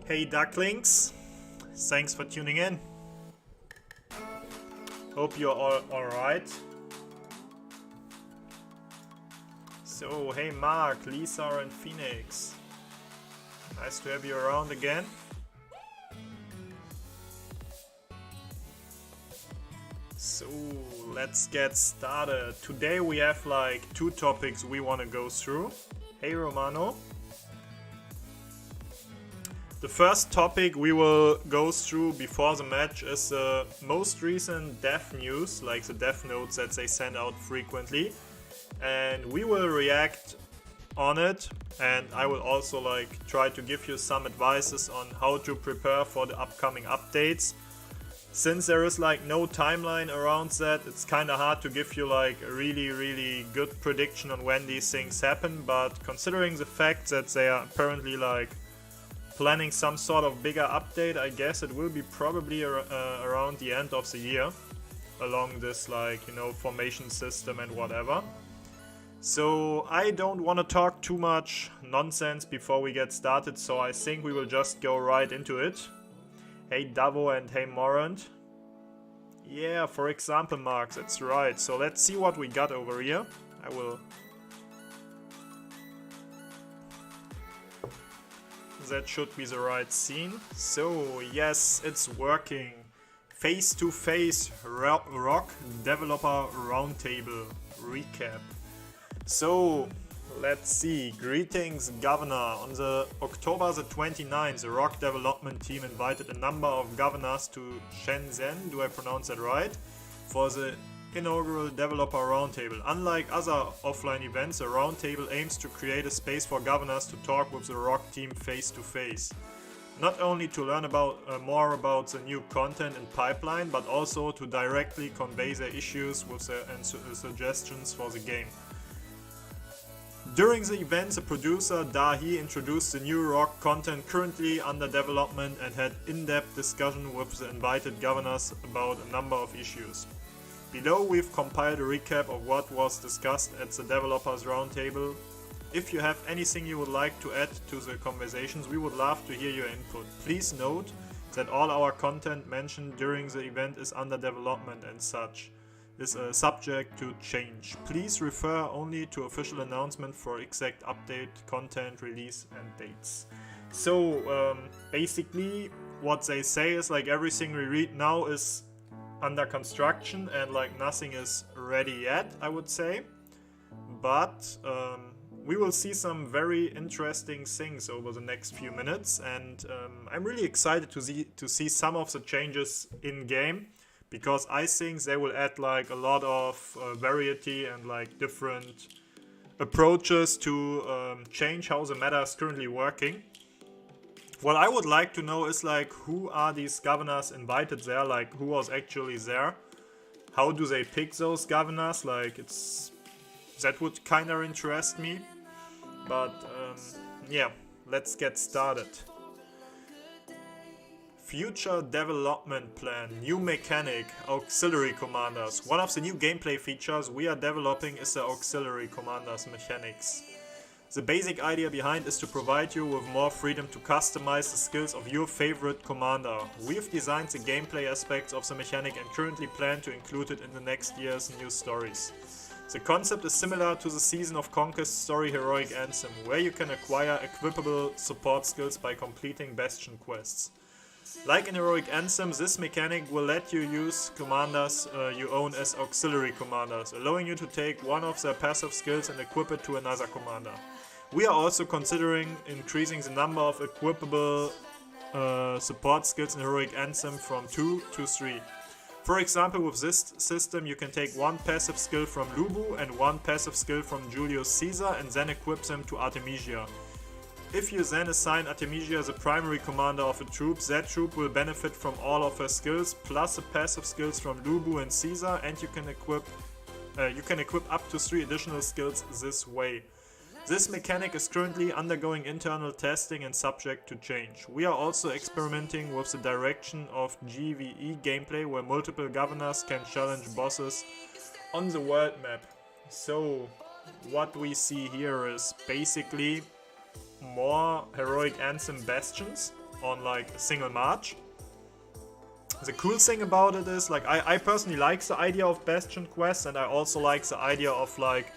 Hey ducklings, thanks for tuning in. Hope you're all alright. So, hey Mark, Lisa and Phoenix. Nice to have you around again. So, let's get started. Today we have like 2 topics we want to go through. Hey Romano. The first topic we will go through before the match is the most recent dev news, like the dev notes that they send out frequently. And we will react on it, and I will also like try to give you some advices on how to prepare for the upcoming updates. Since there is like no timeline around that, it's kind of hard to give you like a really good prediction on when these things happen, but considering the fact that they are apparently like planning some sort of bigger update, I guess it will be probably around the end of the year, along this like, you know, formation system and whatever. So I don't want to talk too much nonsense before we get started, so I think we will just go right into it. Hey Davo and hey Morant. Yeah, for example, Mark, that's right. So let's see what we got over here. That should be the right scene. So yes, it's working. Face-to-face rock developer roundtable recap. So let's see. Greetings, Governor. On the October the 29th, the rock development team invited a number of governors to Shenzhen, do I pronounce that right, for the inaugural developer roundtable. Unlike other offline events, the roundtable aims to create a space for governors to talk with the rock team face to face. Not only to learn more about the new content and pipeline, but also to directly convey their issues and suggestions for the game. During the event, the producer Dahi introduced the new rock content currently under development and had in-depth discussion with the invited governors about a number of issues. Below we've compiled a recap of what was discussed at the Developers Roundtable. If you have anything you would like to add to the conversations, we would love to hear your input. Please note that all our content mentioned during the event is under development and such is subject to change. Please refer only to official announcement for exact update, content, release and dates. So basically what they say is like everything we read now is under construction and like nothing is ready yet, I would say, but we will see some very interesting things over the next few minutes, and I'm really excited to see some of the changes in game, because I think they will add like a lot of variety and like different approaches to change how the meta is currently working. What I would like to know is like who are these governors invited there, like who was actually there, how do they pick those governors, like that would kind of interest me, but yeah, let's get started. Future development plan, new mechanic, auxiliary commanders. One of the new gameplay features we are developing is the auxiliary commanders mechanics. The basic idea behind is to provide you with more freedom to customize the skills of your favorite commander. We've designed the gameplay aspects of the mechanic and currently plan to include it in the next year's new stories. The concept is similar to the Season of Conquest story Heroic Anthem, where you can acquire equipable support skills by completing Bastion quests. Like in Heroic Anthem, this mechanic will let you use commanders you own as auxiliary commanders, allowing you to take one of their passive skills and equip it to another commander. We are also considering increasing the number of equipable support skills in Heroic Anthem from 2 to 3. For example, with this system you can take one passive skill from Lubu and one passive skill from Julius Caesar and then equip them to Artemisia. If you then assign Artemisia as a primary commander of a troop, that troop will benefit from all of her skills plus the passive skills from Lubu and Caesar, and you can equip up to 3 additional skills this way. This mechanic is currently undergoing internal testing and subject to change. We are also experimenting with the direction of GVE gameplay, where multiple governors can challenge bosses on the world map. So what we see here is basically more heroic anthem bastions on like a single march. The cool thing about it is, like, I personally like the idea of bastion quests, and I also like the idea of like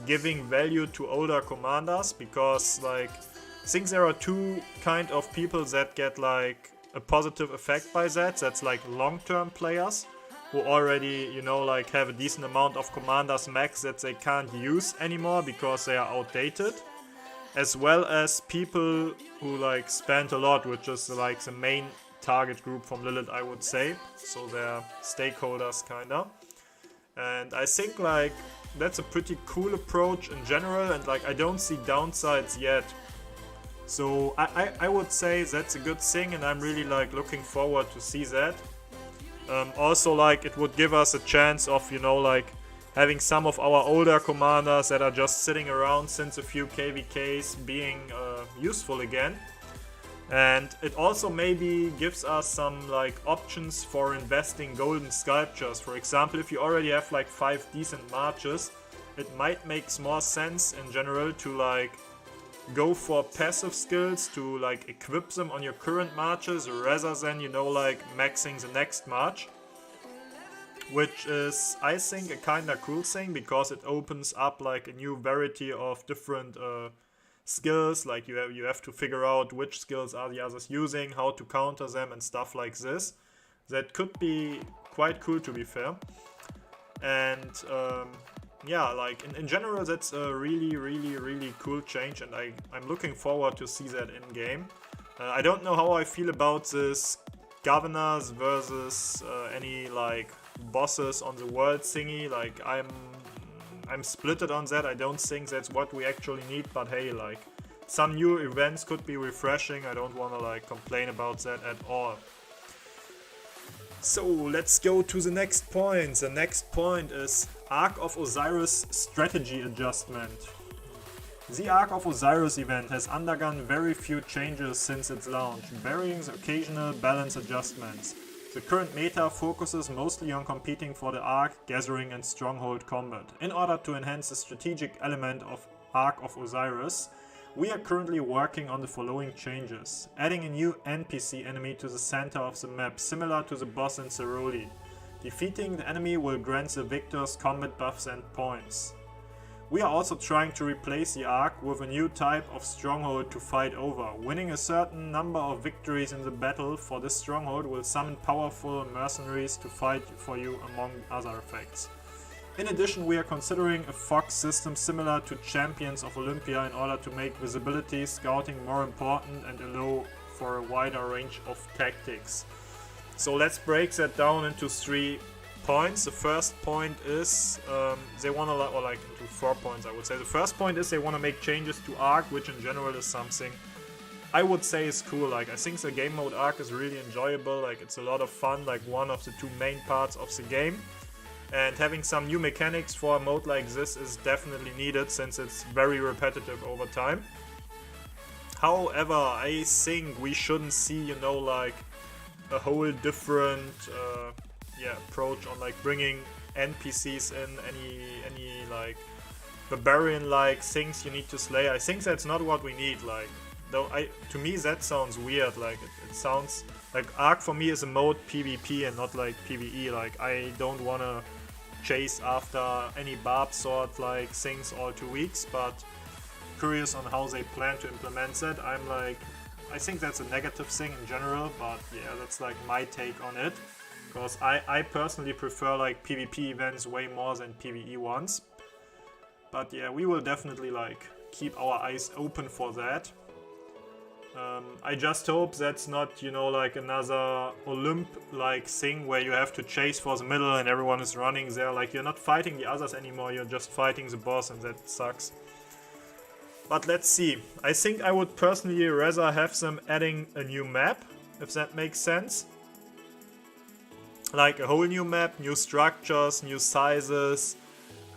giving value to older commanders, because like I think there are two kind of people that get like a positive effect by that. That's like long-term players who already, you know, like have a decent amount of commanders max that they can't use anymore because they are outdated, as well as people who like spend a lot, which is like the main target group from Lilith, I would say. So they're stakeholders kinda. And I think like that's a pretty cool approach in general, and like I don't see downsides yet. So I would say that's a good thing, and I'm really like looking forward to see that. Also, like, it would give us a chance of, you know, like having some of our older commanders that are just sitting around since a few KVKs being useful again. And it also maybe gives us some like options for investing golden sculptures. For example, if you already have like 5 decent marches, it might make more sense in general to like go for passive skills to like equip them on your current marches rather than, you know, like maxing the next march. Which is, I think, a kinda cool thing, because it opens up like a new variety of different skills. Like you have to figure out which skills are the others using, how to counter them and stuff like this. That could be quite cool, to be fair. And yeah, like in general, that's a really cool change, and I'm looking forward to see that in game. I don't know how I feel about this governors versus any like bosses on the world thingy. Like I'm splitted on that. I don't think that's what we actually need, but hey, like some new events could be refreshing. I don't want to like complain about that at all. So let's go to the next point. The next point is Ark of Osiris strategy adjustment. The Ark of Osiris event has undergone very few changes since its launch, barring the occasional balance adjustments. The current meta focuses mostly on competing for the Ark, gathering and stronghold combat. In order to enhance the strategic element of Ark of Osiris, we are currently working on the following changes. Adding a new NPC enemy to the center of the map, similar to the boss in Ceroli. Defeating the enemy will grant the victors combat buffs and points. We are also trying to replace the Ark with a new type of stronghold to fight over. Winning a certain number of victories in the battle for this stronghold will summon powerful mercenaries to fight for you, among other effects. In addition, we are considering a Fox system similar to Champions of Olympia in order to make visibility scouting more important and allow for a wider range of tactics. So let's break that down into 3 points. The first point is they want to, or like into 4 points, I would say. The first point is they want to make changes to Ark, which in general is something I would say is cool. Like I think the game mode Ark is really enjoyable. Like it's a lot of fun, like one of the 2 main parts of the game. And having some new mechanics for a mode like this is definitely needed, since it's very repetitive over time. However, I think we shouldn't see, you know, like a whole different approach on like bringing NPCs in, any like barbarian like things you need to slay. I think that's not what we need. Like, though to me that sounds weird. Like it sounds like Ark for me is a mode PvP and not like PvE. Like I don't wanna chase after any barb sword like things all 2 weeks, but curious on how they plan to implement that. I think that's a negative thing in general, but yeah, that's like my take on it, because I personally prefer like PvP events way more than PvE ones. But yeah, we will definitely like keep our eyes open for that. I just hope that's not, you know, like another Olymp-like thing where you have to chase for the middle and everyone is running there. Like, you're not fighting the others anymore, you're just fighting the boss, and that sucks. But let's see. I think I would personally rather have them adding a new map, if that makes sense. Like a whole new map, new structures, new sizes,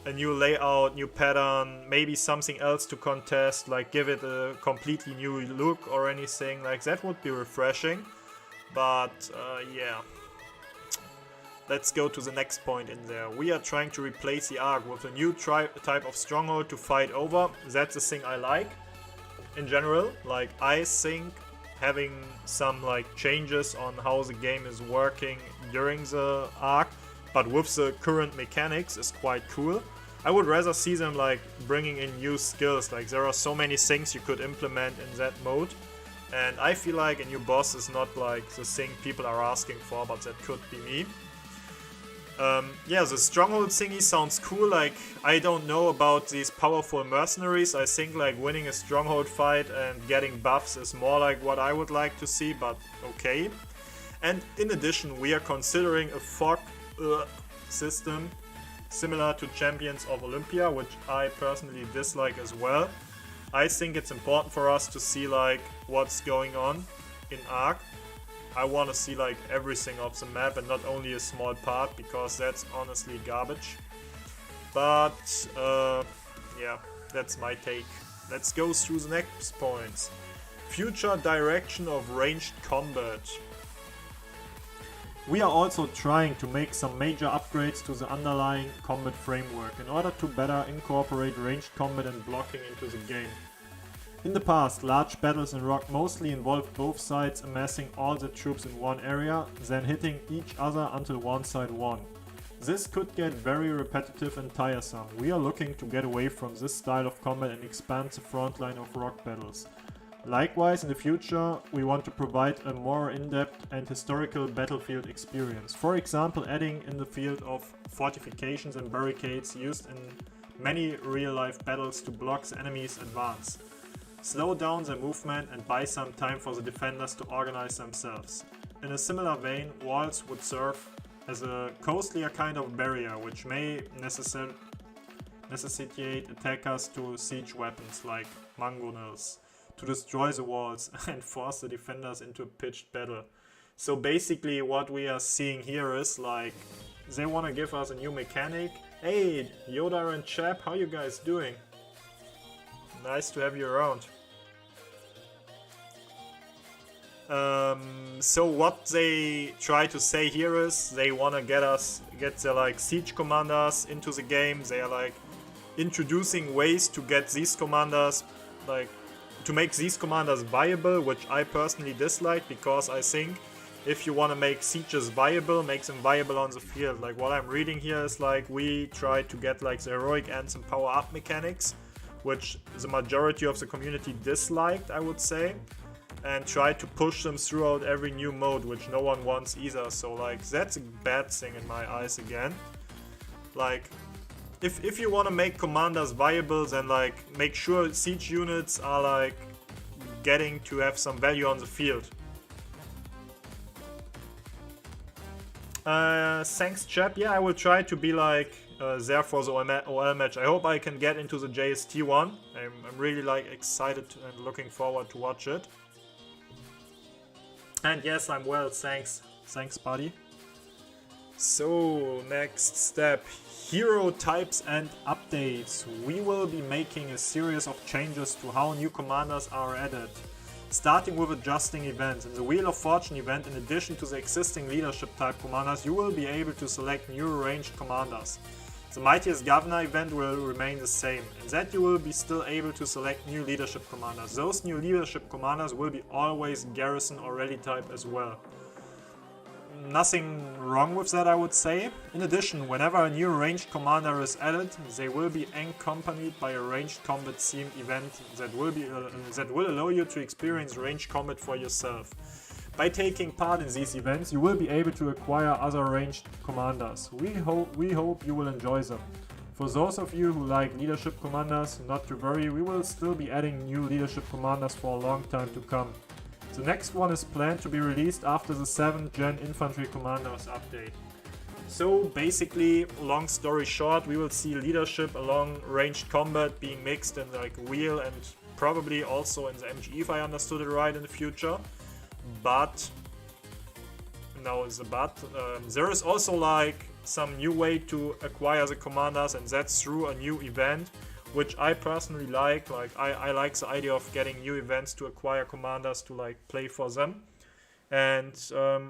a new layout, new pattern, maybe something else to contest, like give it a completely new look or anything. Like that would be refreshing. But yeah. Let's go to the next point in there. We are trying to replace the Ark with a new type of stronghold to fight over. That's the thing I like. in general. Like, I think having some like changes on how the game is working during the arc, but with the current mechanics, is quite cool. I would rather see them like bringing in new skills. Like, there are so many things you could implement in that mode, and I feel like a new boss is not like the thing people are asking for, but that could be me. Yeah, the stronghold thingy sounds cool. Like, I don't know about these powerful mercenaries. I think like winning a stronghold fight and getting buffs is more like what I would like to see, but okay. And in addition, we are considering a fog system similar to Champions of Olympia, which I personally dislike as well. I think it's important for us to see like what's going on in Arc. I want to see like everything of the map and not only a small part, because that's honestly garbage. But yeah, that's my take. Let's go through the next points. Future direction of ranged combat. We are also trying to make some major upgrades to the underlying combat framework in order to better incorporate ranged combat and blocking into the game. In the past, large battles in Rock mostly involved both sides amassing all the troops in one area, then hitting each other until one side won. This could get very repetitive and tiresome. We are looking to get away from this style of combat and expand the frontline of Rock battles. Likewise, in the future, we want to provide a more in-depth and historical battlefield experience. For example, adding in the field of fortifications and barricades used in many real-life battles to block the enemy's advance. Slow down their movement and buy some time for the defenders to organize themselves. In a similar vein, walls would serve as a costlier kind of barrier, which may necessitate attackers to siege weapons like mangonels to destroy the walls and force the defenders into a pitched battle. So basically what we are seeing here is like they want to give us a new mechanic. Hey Yoda and Chap, how you guys doing? Nice to have you around. So what they try to say here is they want to get their like siege commanders into the game. They are like introducing ways to get these commanders, like to make these commanders viable, which I personally dislike, because I think if you want to make sieges viable, make them viable on the field. Like what I'm reading here is like we try to get like the heroic anthem power up mechanics, which the majority of the community disliked, I would say, and try to push them throughout every new mode, which no one wants either. So like that's a bad thing in my eyes again. Like if you want to make commanders viable, then like make sure siege units are like getting to have some value on the field. Thanks chap. Yeah, I will try to be like there for the OL match. I hope I can get into the JST one. I'm really like excited and looking forward to watch it. And yes, I'm well, thanks. Thanks, buddy. So, next step. Hero types and updates. We will be making a series of changes to how new commanders are added. Starting with adjusting events. In the Wheel of Fortune event, in addition to the existing leadership type commanders, you will be able to select new ranged commanders. The Mightiest Governor event will remain the same. In that you will be still able to select new leadership commanders. Those new leadership commanders will be always garrison or rally type as well. Nothing wrong with that, I would say. In addition, whenever a new ranged commander is added, they will be accompanied by a ranged combat theme event that will allow you to experience ranged combat for yourself. By taking part in these events, you will be able to acquire other ranged commanders. We hope you will enjoy them. For those of you who like leadership commanders, not to worry, we will still be adding new leadership commanders for a long time to come. The next one is planned to be released after the 7th Gen Infantry Commanders update. So basically, long story short, we will see leadership along ranged combat being mixed in like Wheel and probably also in the MGE if I understood it right in the future. But, now is a but, there is also like some new way to acquire the commanders, and that's through a new event, which I personally like. Like I like the idea of getting new events to acquire commanders to like play for them. And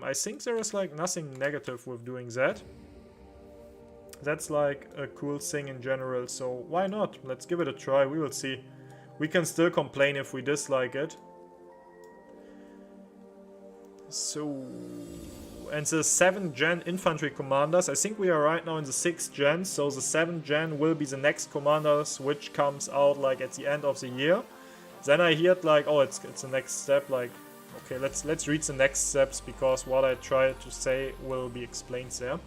I think there is like nothing negative with doing that. That's like a cool thing in general, so why not? Let's give it a try, we will see. We can still complain if we dislike it. So, and the 7th gen infantry commanders, I think we are right now in the 6th gen, so the 7th gen will be the next commanders which comes out like at the end of the year. Then I heard like, oh, it's the next step, like, okay, let's read the next steps, because what I try to say will be explained there.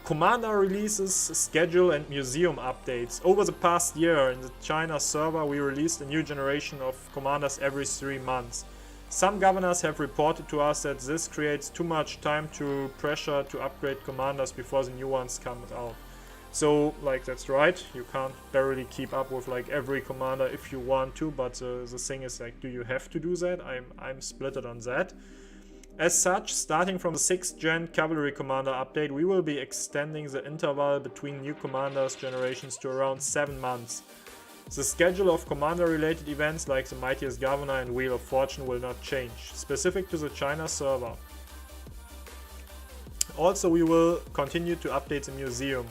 Commander releases, schedule and museum updates. Over the past year in the China server we released a new generation of commanders every 3 months. Some governors have reported to us that this creates too much time to pressure to upgrade commanders before the new ones come out. So, like, that's right, you can't barely keep up with like every commander if you want to, but the thing is, like, do you have to do that? I'm splitted on that. As such, starting from the 6th gen cavalry commander update, we will be extending the interval between new commanders generations to around 7 months. The schedule of commander related events like the Mightiest Governor and Wheel of Fortune will not change, specific to the China server. Also, we will continue to update the museum.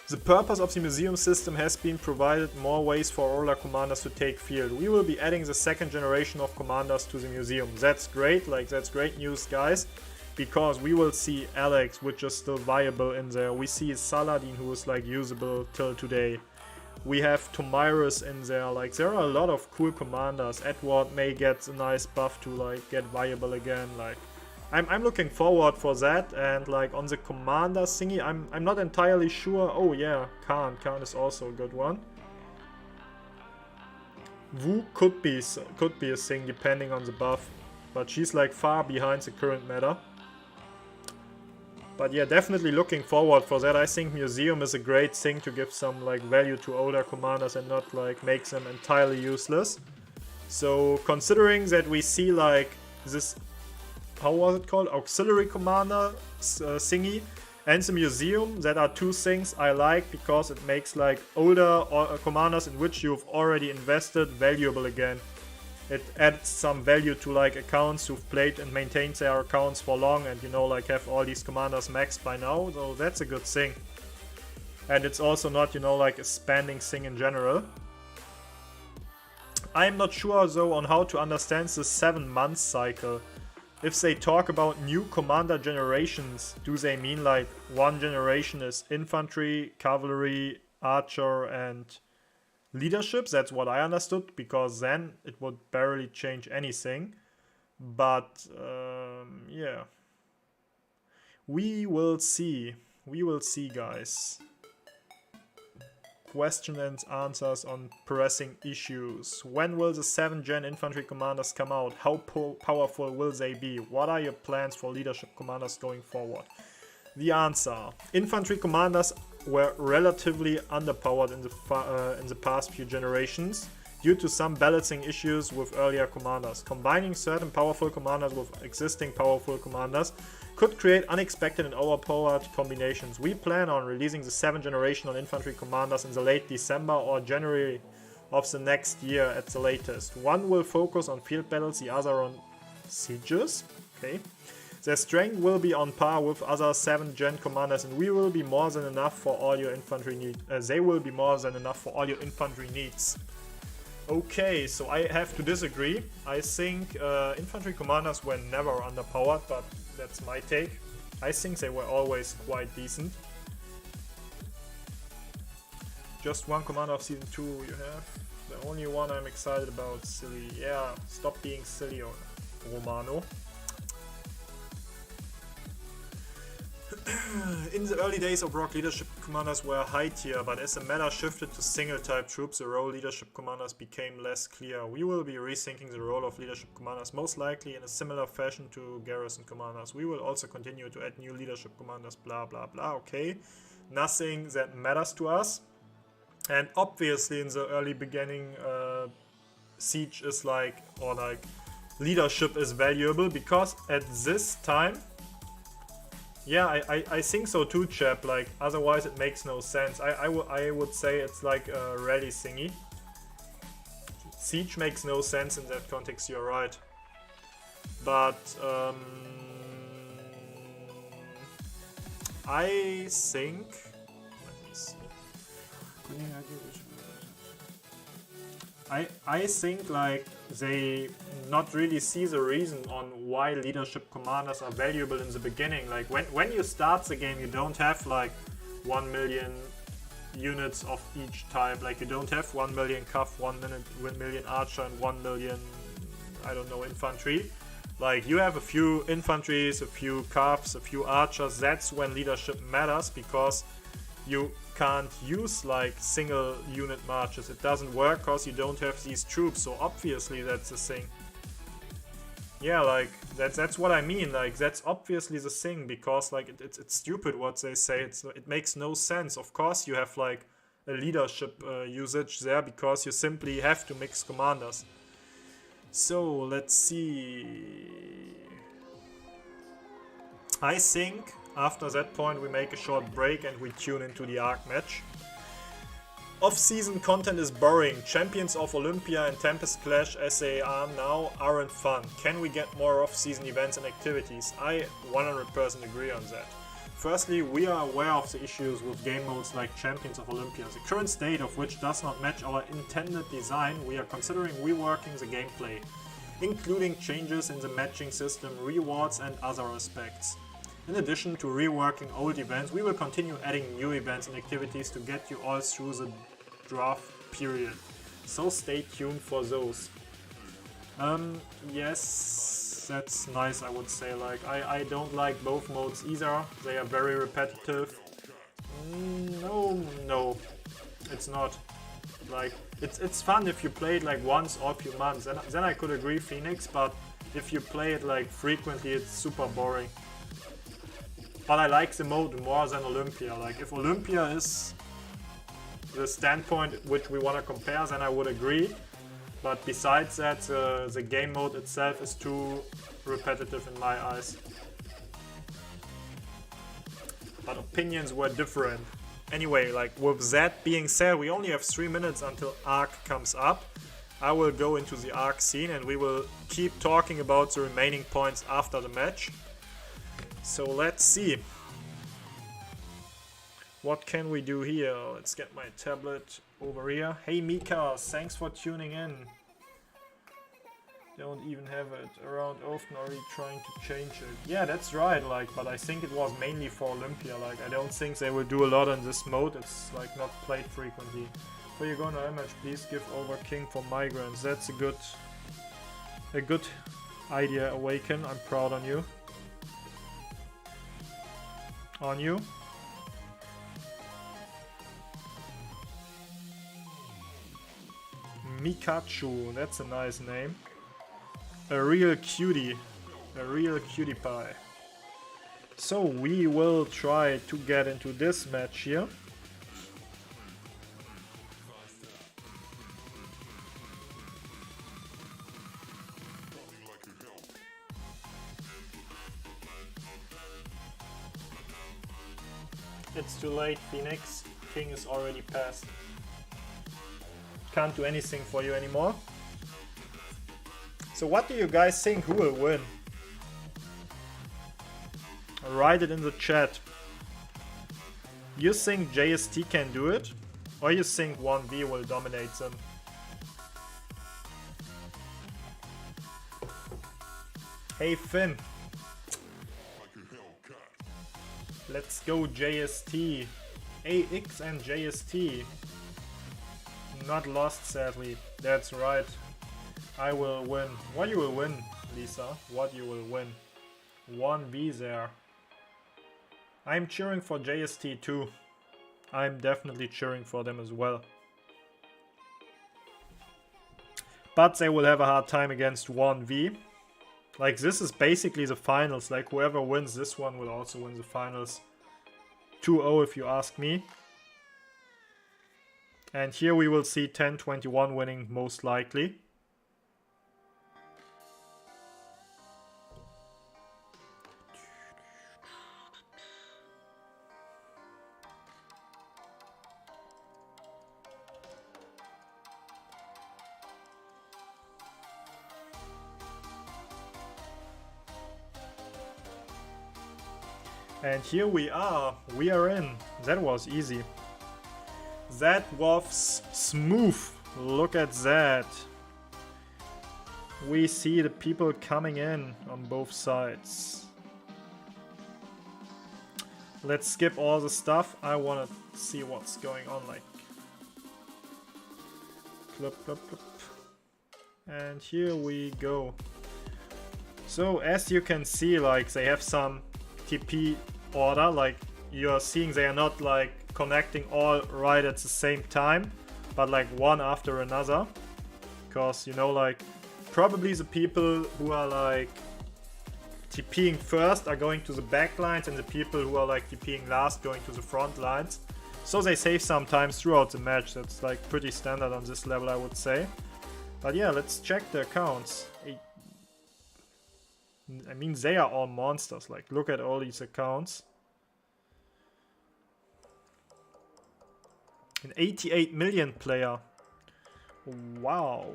The purpose of the museum system has been provided more ways for older commanders to take field. We will be adding the 2nd generation of commanders to the museum. That's great, like, that's great news, guys, because we will see Alex, which is still viable in there. We see Saladin, who is like usable till today. We have Tomirus in there. Like, there are a lot of cool commanders. Edward may get a nice buff to like get viable again. Like, I'm looking forward for that. And like on the commander thingy, I'm not entirely sure. Oh yeah, Khan is also a good one. Wu could be a thing depending on the buff, but she's like far behind the current meta. But yeah, definitely looking forward for that. I think museum is a great thing to give some like value to older commanders and not like make them entirely useless. So considering that we see like this, how was it called, auxiliary commander thingy, and the museum, that are two things I like, because it makes like older commanders in which you've already invested valuable again. It adds some value to like accounts who've played and maintained their accounts for long and, you know, like have all these commanders maxed by now, so that's a good thing. And it's also not, you know, like a spending thing in general. I'm not sure though on how to understand the 7-month cycle. If they talk about new commander generations, do they mean like one generation is infantry, cavalry, archer and leadership? That's what I understood, because then it would barely change anything. But yeah, we will see. We will see, guys. Question and answers on pressing issues. When will the 7th gen infantry commanders come out? How powerful will they be? What are your plans for leadership commanders going forward? The answer: infantry commanders were relatively underpowered in the past few generations due to some balancing issues with earlier commanders. Combining certain powerful commanders with existing powerful commanders could create unexpected and overpowered combinations. We plan on releasing the 7th generation on infantry commanders in the late December or January of the next year at the latest. One will focus on field battles, the other on sieges. Okay. Their strength will be on par with other 7th gen commanders, and we will be more than enough for all your infantry needs. They will be more than enough for all your infantry needs. Okay, so I have to disagree. I think infantry commanders were never underpowered, but that's my take. I think they were always quite decent. Just one commander of season 2 you have. The only one I'm excited about, silly. Yeah, stop being silly, Romano. In the early days of Rock, leadership commanders were high tier, but as the meta shifted to single type troops, the role leadership commanders became less clear. We will be rethinking the role of leadership commanders, most likely in a similar fashion to garrison commanders. We will also continue to add new leadership commanders, blah blah blah. Okay, nothing that matters to us. And obviously in the early beginning, siege is like, or like leadership is valuable, because at this time, yeah, I think so too, chap. Like, otherwise it makes no sense. I would say it's like a rally thingy. Siege makes no sense in that context, you're right. But I think, let me see. I think like they not really see the reason on why leadership commanders are valuable in the beginning. Like when you start the game, you don't have like 1 million units of each type. Like you don't have 1 million cav, 1 million archer, and 1 million, I don't know, infantry. Like you have a few infantries, a few cavs, a few archers. That's when leadership matters, because you can't use like single unit marches. It doesn't work because you don't have these troops. So obviously that's the thing. Yeah, like that's what I mean. Like that's obviously the thing, because like it's stupid what they say. It makes no sense. Of course you have like a leadership usage there, because you simply have to mix commanders. So let's see. I think after that point we make a short break and we tune into the Arc match. Off-season content is boring. Champions of Olympia and Tempest Clash as they are now aren't fun. Can we get more off-season events and activities? I 100% agree on that. Firstly, we are aware of the issues with game modes like Champions of Olympia, the current state of which does not match our intended design. We are considering reworking the gameplay, including changes in the matching system, rewards and other aspects. In addition to reworking old events, we will continue adding new events and activities to get you all through the draft period. So stay tuned for those. Yes, that's nice, I would say. Like, I don't like both modes either. They are very repetitive. No, it's not. Like, it's fun if you play it like once or a few months. Then I could agree, Phoenix, but if you play it like frequently, it's super boring. But I like the mode more than Olympia. Like, if Olympia is the standpoint which we want to compare, then I would agree. But besides that, the game mode itself is too repetitive in my eyes. But opinions were different. Anyway, like, with that being said, we only have 3 minutes until Arc comes up. I will go into the Arc scene and we will keep talking about the remaining points after the match. So let's see. What can we do here? Let's get my tablet over here. Hey Mika, thanks for tuning in. Don't even have it around often, are you trying to change it? Yeah, that's right, like, but I think it was mainly for Olympia. Like, I don't think they will do a lot in this mode. It's like not played frequently. Before you go on a match, please give over King for migrants. That's a good idea, Awaken. I'm proud on you. On you. Mikachu, that's a nice name. A real cutie. A real cutie pie. So we will try to get into this match here. It's too late, Phoenix. King is already passed. Can't do anything for you anymore. So what do you guys think? Who will win? Write it in the chat. You think JST can do it? Or you think OneV will dominate them? Hey Finn. Let's go JST. AX and JST. Not lost, sadly. That's right. I will win. What you will win, Lisa? What you will win? 1V there. I'm cheering for JST too. I'm definitely cheering for them as well. But they will have a hard time against 1V. Like, this is basically the finals. Like, whoever wins this one will also win the finals. 2-0 if you ask me. And here we will see 10-21 winning most likely. And here we are in. That was easy. That was smooth. Look at that. We see the people coming in on both sides. Let's skip all the stuff. I want to see what's going on, like. Plop, plop, plop. And here we go. So as you can see, like, they have some TP order, like you're seeing they are not like connecting all right at the same time, but like one after another, because you know, like probably the people who are like TPing first are going to the back lines, and the people who are like TPing last going to the front lines, so they save some time throughout the match. That's like pretty standard on this level, I would say. But yeah, let's check the accounts. I mean, they are all monsters. Like, look at all these accounts. An 88 million player. Wow.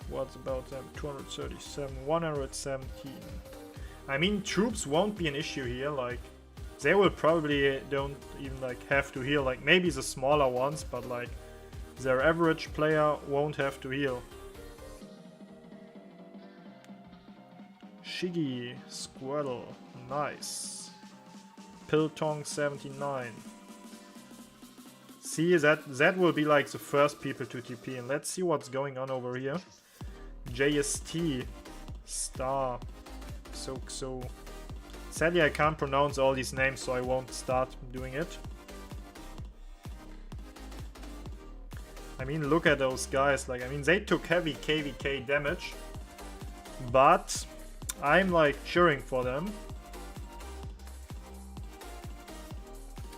What's about them? 237, 117. I mean, troops won't be an issue here. Like, they will probably don't even like have to heal. Like, maybe the smaller ones, but like their average player won't have to heal. Shiggy, Squirtle, nice. Piltong 79. See, that will be like the first people to TP, and let's see what's going on over here. JST, Star, So. Sadly, I can't pronounce all these names, so I won't start doing it. I mean, look at those guys. Like, I mean, they took heavy KVK damage, but I'm like cheering for them.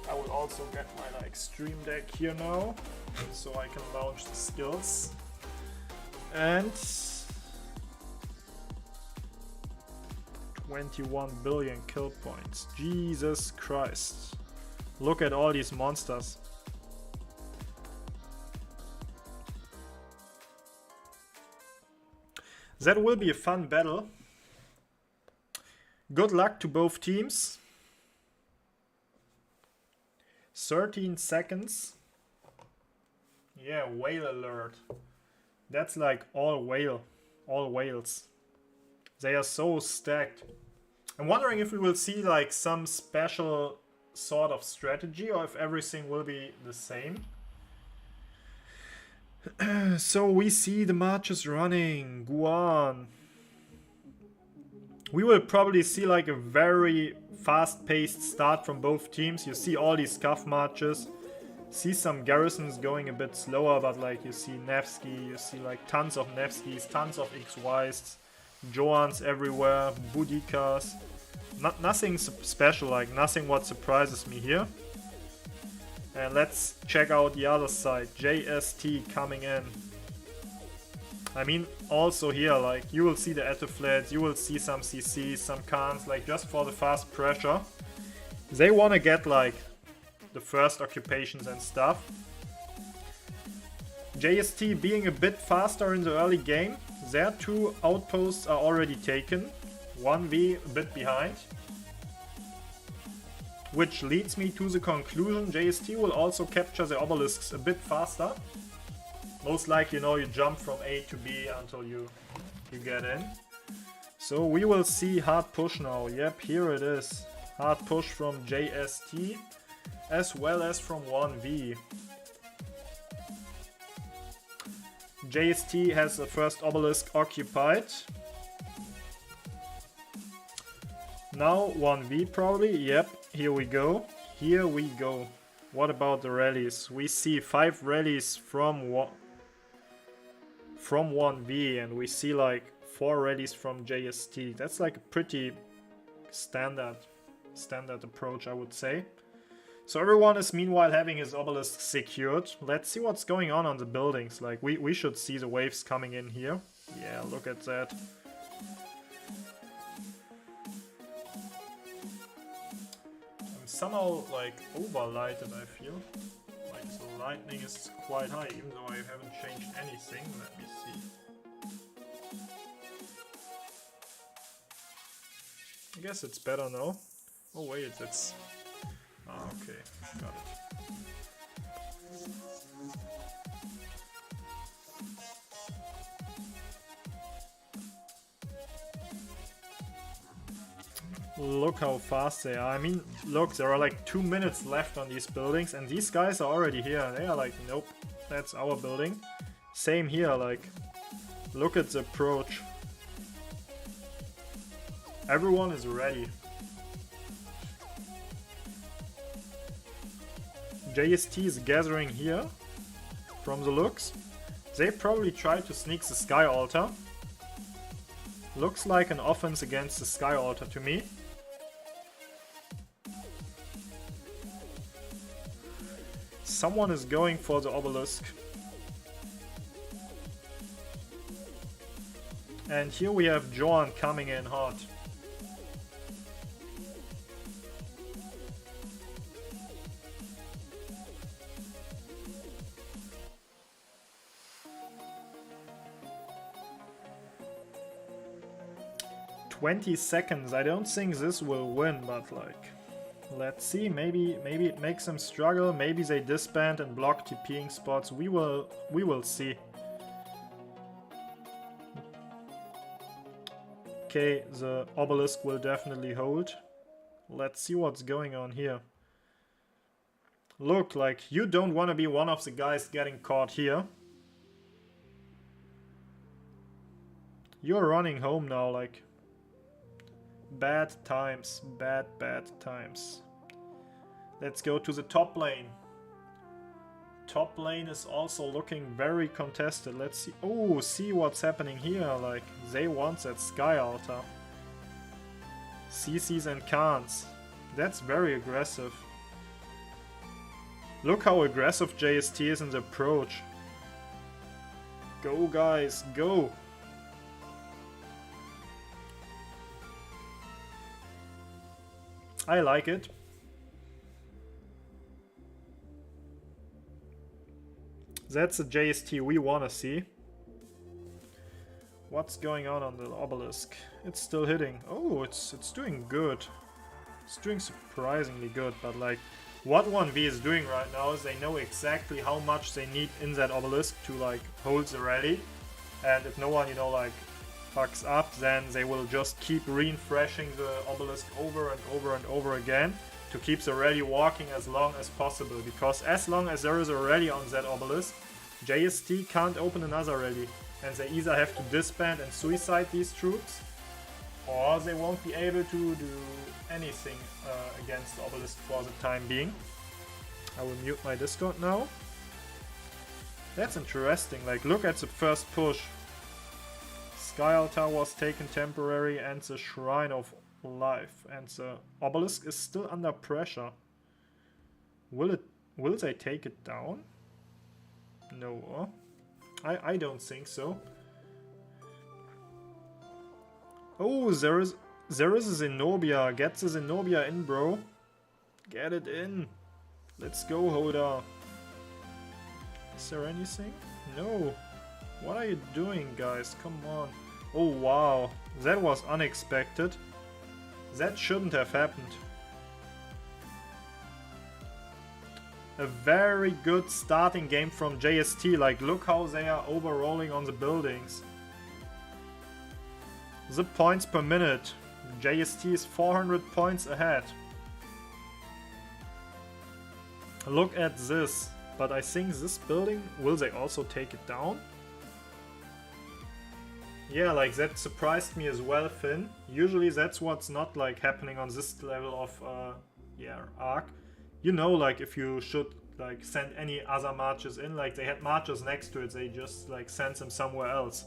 I will also get my like stream deck here now, so I can launch the skills. And 21 billion kill points. Jesus Christ. Look at all these monsters. That will be a fun battle. Good luck to both teams. 13 seconds. Yeah, whale alert. That's like all whales. They are so stacked. I'm wondering if we will see like some special sort of strategy, or if everything will be the same. So we see the marches running. Guan. We will probably see like a very fast-paced start from both teams. You see all these scuff marches. See some garrisons going a bit slower, but like you see Nevsky, you see like tons of Nevskys, tons of XYs, Joans everywhere, Boudikas. Nothing special, like nothing what surprises me here. And let's check out the other side. JST coming in. I mean, also here, like, you will see the Etaflets, you will see some CCs, some Khans, like, just for the fast pressure. They want to get, like, the first occupations and stuff. JST being a bit faster in the early game. Their two outposts are already taken. 1V a bit behind. Which leads me to the conclusion, JST will also capture the obelisks a bit faster. Most likely, you know, you jump from A to B until you get in. So we will see hard push now. Yep, here it is. Hard push from JST as well as from 1V. JST has the first obelisk occupied. Now 1V probably. Yep, here we go. Here we go. What about the rallies? We see 5 rallies from 1V, and we see like 4 rallies from JST. That's like a pretty standard approach, I would say. So everyone is meanwhile having his obelisk secured. Let's see what's going on the buildings. Like we should see the waves coming in here. Yeah, look at that. I'm somehow like overlighted, I feel. Like the lightning is quite high, even though I haven't changed anything. Let me see. I guess it's better now. Oh wait, it's... Ah, okay, got it. Look how fast they are. I mean, look, there are like 2 minutes left on these buildings, and these guys are already here. They are like, nope, that's our building. Same here, like, look at the approach. Everyone is ready. JST is gathering here, from the looks. They probably tried to sneak the Sky Altar. Looks like an offense against the Sky Altar to me. Someone is going for the obelisk. And here we have Joan coming in hot. "20 seconds. I don't think this will win, but like, let's see. Maybe it makes them struggle. Maybe they disband and block TPing spots. We will see." Okay, the obelisk will definitely hold. Let's see what's going on here. Look, like, you don't want to be one of the guys getting caught here. You're running home now, like. Bad times, bad times. Let's go to the top lane. Top lane is also looking very contested. Let's see. Oh, see what's happening here. Like, they want that Sky Altar. CCs and Khans. That's very aggressive. Look how aggressive JST is in the approach. Go, guys, go. I like it. That's a JST we want to see. What's going on the obelisk? It's still hitting. Oh, it's doing good. It's doing surprisingly good, but like, what OneV is doing right now is they know exactly how much they need in that obelisk to like hold the rally. And if no one, you know, like fucks up, then they will just keep refreshing the obelisk over and over and over again to keep the rally walking as long as possible, because as long as there is a rally on that obelisk, JST can't open another rally, and they either have to disband and suicide these troops, or they won't be able to do anything against the obelisk for the time being. I will mute my Discord now. That's interesting, like, look at the first push. Sky Altar was taken temporary and the Shrine of Life, and the obelisk is still under pressure. Will they take it down? No, I don't think so. Oh, there is a Zenobia. Get the Zenobia in, bro. Get it in. Let's go, Hoda. Is there anything? No. What are you doing, guys? Come on. Oh, wow. That was unexpected. That shouldn't have happened. A very good starting game from JST. Like, look how they are overrolling on the buildings. The points per minute. JST is 400 points ahead. Look at this. But I think this building, will they also take it down? Yeah, like, that surprised me as well, Finn. Usually that's what's not like happening on this level of Arc. You know, like, if you should like send any other marches in, like they had marches next to it, they just like sent them somewhere else.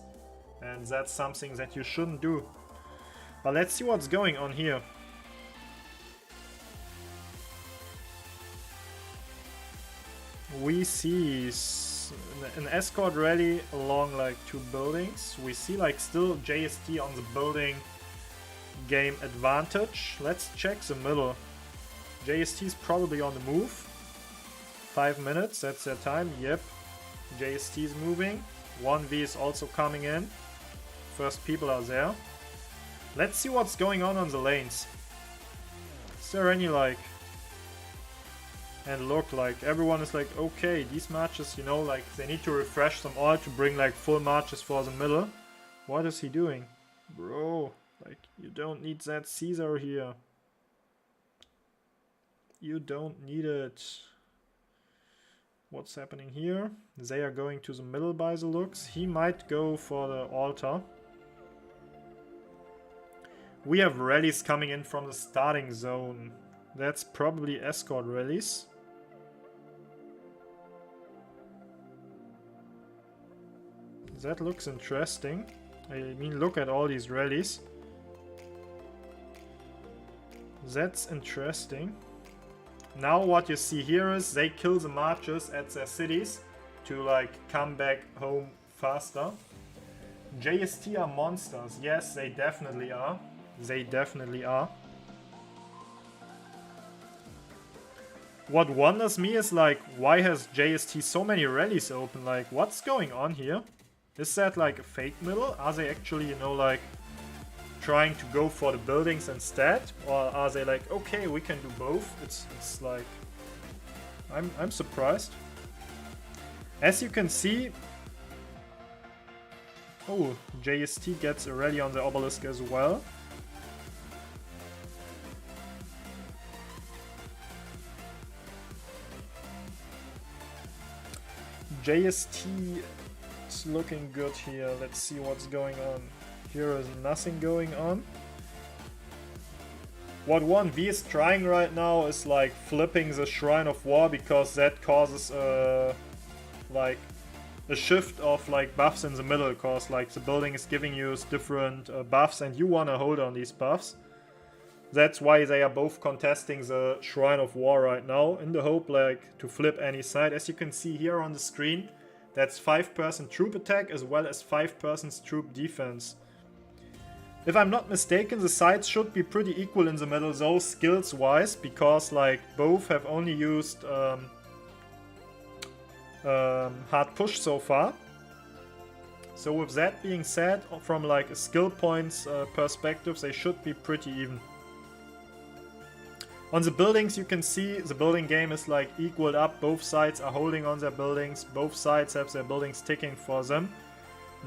And that's something that you shouldn't do. But let's see what's going on here. We see an escort rally along like 2 buildings. We see like still JST on the building game advantage. Let's check the middle. JST is probably on the move. 5 minutes, that's their time. Yep, JST is moving. OneV is also coming in. First people are there. Let's see what's going on the lanes. Is there any like... And look, like, everyone is like, okay, these matches, you know, like, they need to refresh them all to bring like full matches for the middle. What is he doing? Bro, Like, you don't need that Caesar here. You don't need it. What's happening here? They are going to the middle by the looks. He might go for the altar. We have rallies coming in from the starting zone. That's probably escort rallies. That looks interesting. I mean, look at all these rallies. That's interesting. Now what you see here is they kill the marchers at their cities to like come back home faster. JST are monsters. Yes, they definitely are. They definitely are. What wonders me is like, why has JST so many rallies open? Like, what's going on here? Is that like a fake middle? Are they actually, you know, like trying to go for the buildings instead? Or are they like, okay, we can do both? It's like, I'm surprised. As you can see, oh, JST gets a rally on the obelisk as well. JST is looking good here. Let's see what's going on. Here is nothing going on. What OneV is trying right now is like flipping the Shrine of War, because that causes like a shift of like buffs in the middle, cause like the building is giving you different buffs and you want to hold on these buffs. That's why they are both contesting the Shrine of War right now, in the hope like to flip any side. As you can see here on the screen, that's 5% troop attack as well as 5% troop defense. If I'm not mistaken, the sides should be pretty equal in the middle though, skills wise, because like both have only used hard push so far. So with that being said, from like a skill points perspective, they should be pretty even. On the buildings, you can see the building game is like equaled up. Both sides are holding on their buildings. Both sides have their buildings ticking for them.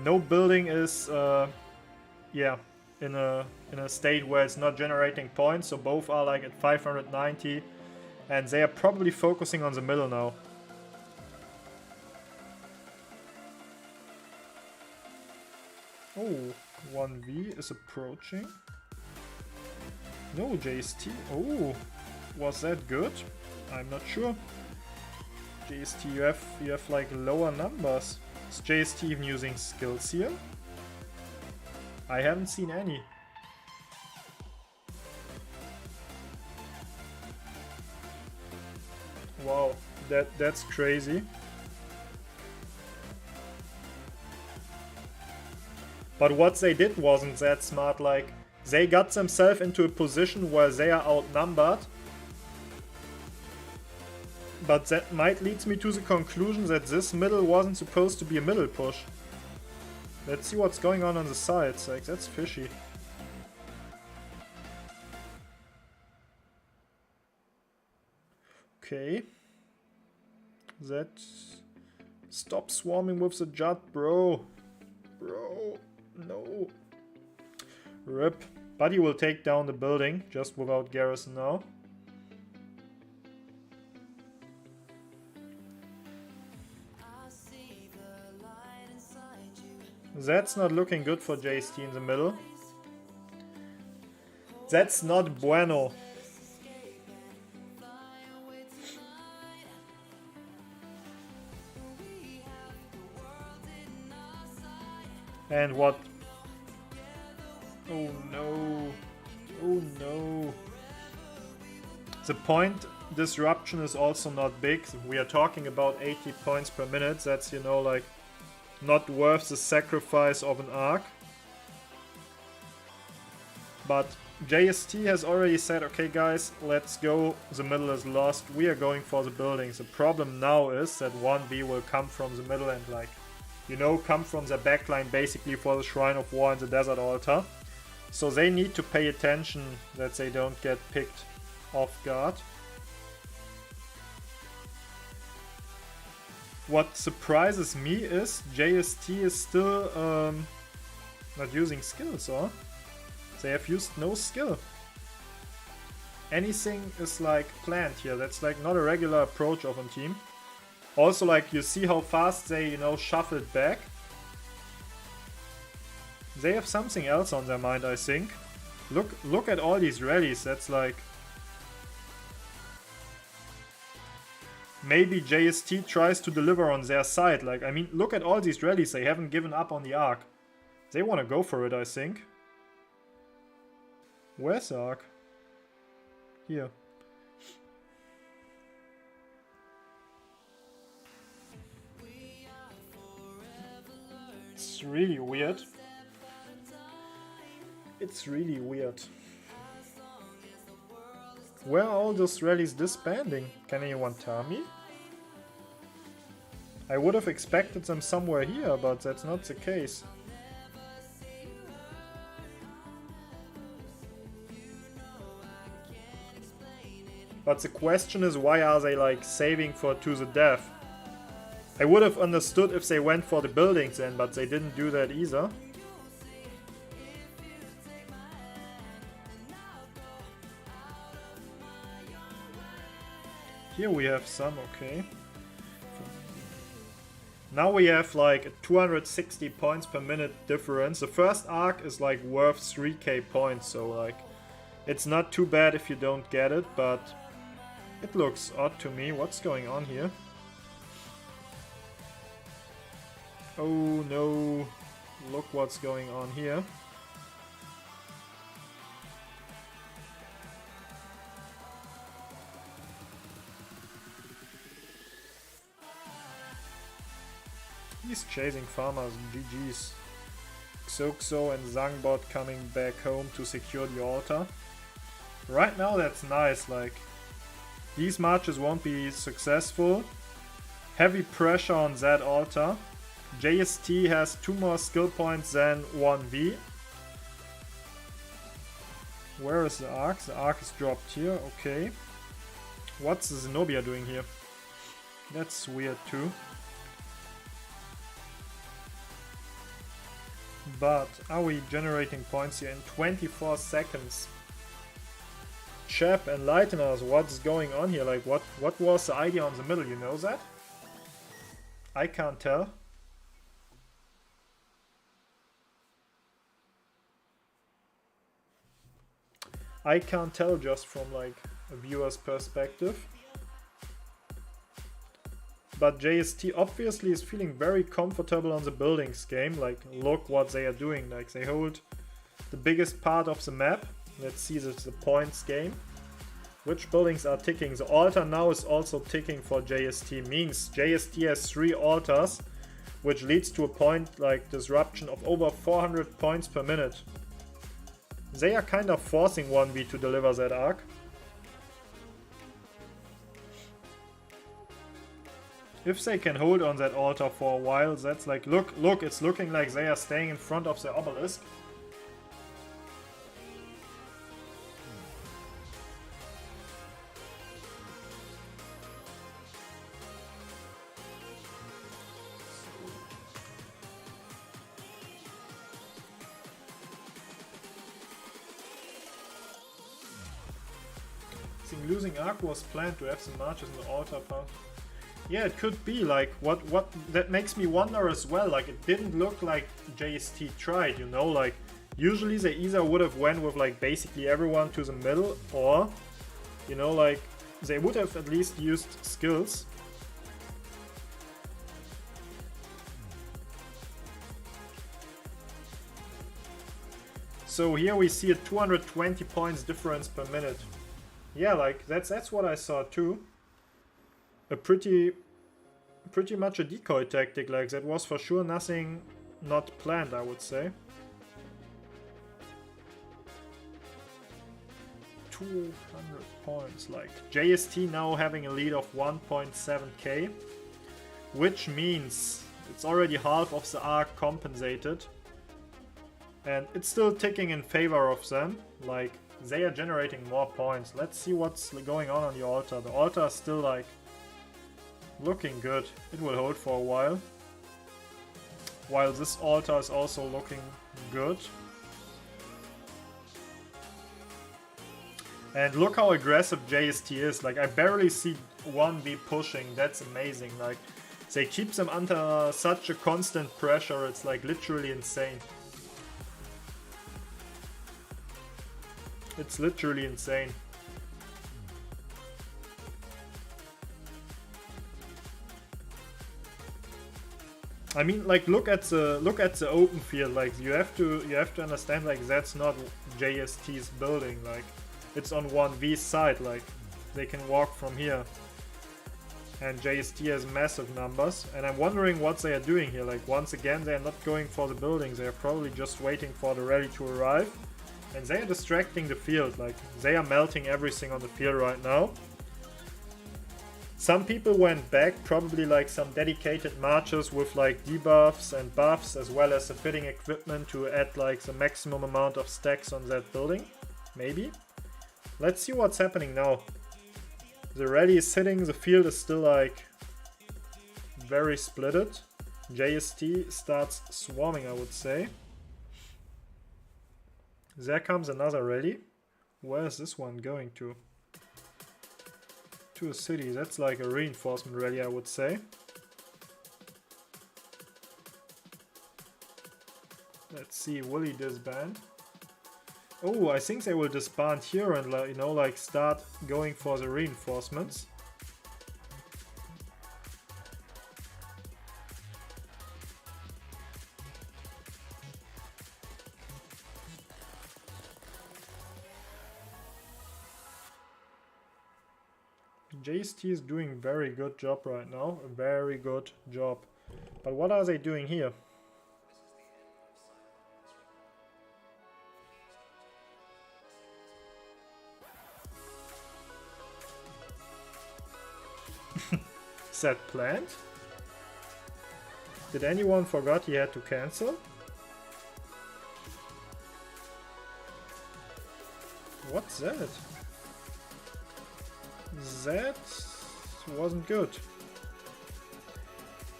No building is, yeah, in a state where it's not generating points. So both are like at 590, and they are probably focusing on the middle now. Oh, OneV is approaching. No, JST. Oh, was that good? I'm not sure. JST, you have like lower numbers. Is JST even using skills here? I haven't seen any. Wow, that's crazy. But what they did wasn't that smart. Like, they got themselves into a position where they are outnumbered. But that might lead me to the conclusion that this middle wasn't supposed to be a middle push. Let's see what's going on the sides. Like, that's fishy. Okay. That... Stop swarming with the Judd, bro. Bro. No. RIP. But he will take down the building, just without garrison now. That's not looking good for JST in the middle. That's not bueno. And what? Oh no. Oh no. The point disruption is also not big. We are talking about 80 points per minute. That's, you know, like not worth the sacrifice of an arc. But JST has already said, okay guys, let's go. The middle is lost. We are going for the buildings. The problem now is that OneV will come from the middle and, like, you know, come from the backline basically for the Shrine of War and the Desert Altar. So they need to pay attention that they don't get picked off guard. What surprises me is JST is still not using skills, or? They have used no skill. Anything is like planned here. That's like not a regular approach of a team. Also, like, you see how fast they, you know, shuffled back. They have something else on their mind, I think. Look at all these rallies. That's like... Maybe JST tries to deliver on their side. Like, I mean, look at all these rallies. They haven't given up on the arc. They want to go for it, I think. Where's the arc? Here. It's really weird. It's really weird. Where are all those rallies disbanding? Can anyone tell me? I would have expected them somewhere here, but that's not the case. But the question is, why are they like saving for to the death? I would have understood if they went for the buildings then, but they didn't do that either. Here we have some, okay. Now we have like a 260 points per minute difference. The first arc is like worth 3k points, so like it's not too bad if you don't get it, but it looks odd to me. What's going on here? Oh no, look what's going on here. He's chasing farmers, GG's. Xoxo and Zangbot coming back home to secure the altar. Right now that's nice, like these marches won't be successful. Heavy pressure on that altar. JST has 2 more skill points than OneV. Where is the arc? The arc is dropped here, okay. What's the Zenobia doing here? That's weird too. But are we generating points here in 24 seconds? Chap, enlighten us, what's going on here? Like, what was the idea on the middle, you know that? I can't tell. I can't tell just from like a viewer's perspective. But JST obviously is feeling very comfortable on the buildings game. Like, look what they are doing. Like, they hold the biggest part of the map. Let's see the points game. Which buildings are ticking? The altar now is also ticking for JST. Means JST has 3 altars, which leads to a point like disruption of over 400 points per minute. They are kind of forcing OneV to deliver that arc. If they can hold on that altar for a while, that's like, look, it's looking like they are staying in front of the obelisk. I think losing arc was planned to have some marches in the altar part. Yeah, it could be, like, what that makes me wonder as well, like, it didn't look like JST tried, you know, like, usually they either would have went with, like, basically everyone to the middle, or, you know, like, they would have at least used skills. So here we see a 220 points difference per minute. Yeah, like, that's what I saw too. A pretty much a decoy tactic, like that was for sure nothing not planned, I would say. 200 points, like JST now having a lead of 1.7k, which means it's already half of the arc compensated, and it's still ticking in favor of them. Like, they are generating more points. Let's see what's going on the altar. The altar is still like looking good. It will hold for a while. While this altar is also looking good. And look how aggressive JST is. Like, I barely see OneV pushing. That's amazing. Like, they keep them under such a constant pressure. It's like literally insane. It's literally insane. I mean, like, look at the open field. Like, you have to understand, like, that's not JST's building. Like, it's on OneV's side. Like, they can walk from here, and JST has massive numbers. And I'm wondering what they are doing here. Like, once again, they are not going for the buildings. They are probably just waiting for the rally to arrive, and they are distracting the field. Like, they are melting everything on the field right now. Some people went back, probably like some dedicated marchers with like debuffs and buffs, as well as the fitting equipment to add like the maximum amount of stacks on that building. Maybe. Let's see what's happening now. The rally is sitting, the field is still like very splitted. JST starts swarming, I would say. There comes another rally. Where is this one going to? To a city. That's like a reinforcement rally, I would say. Let's see, will he disband? Oh, I think they will disband here and, you know, like start going for the reinforcements. JST is doing very good job right now, a very good job. But what are they doing here? Is that planned? Did anyone forgot he had to cancel? What's that? That wasn't good.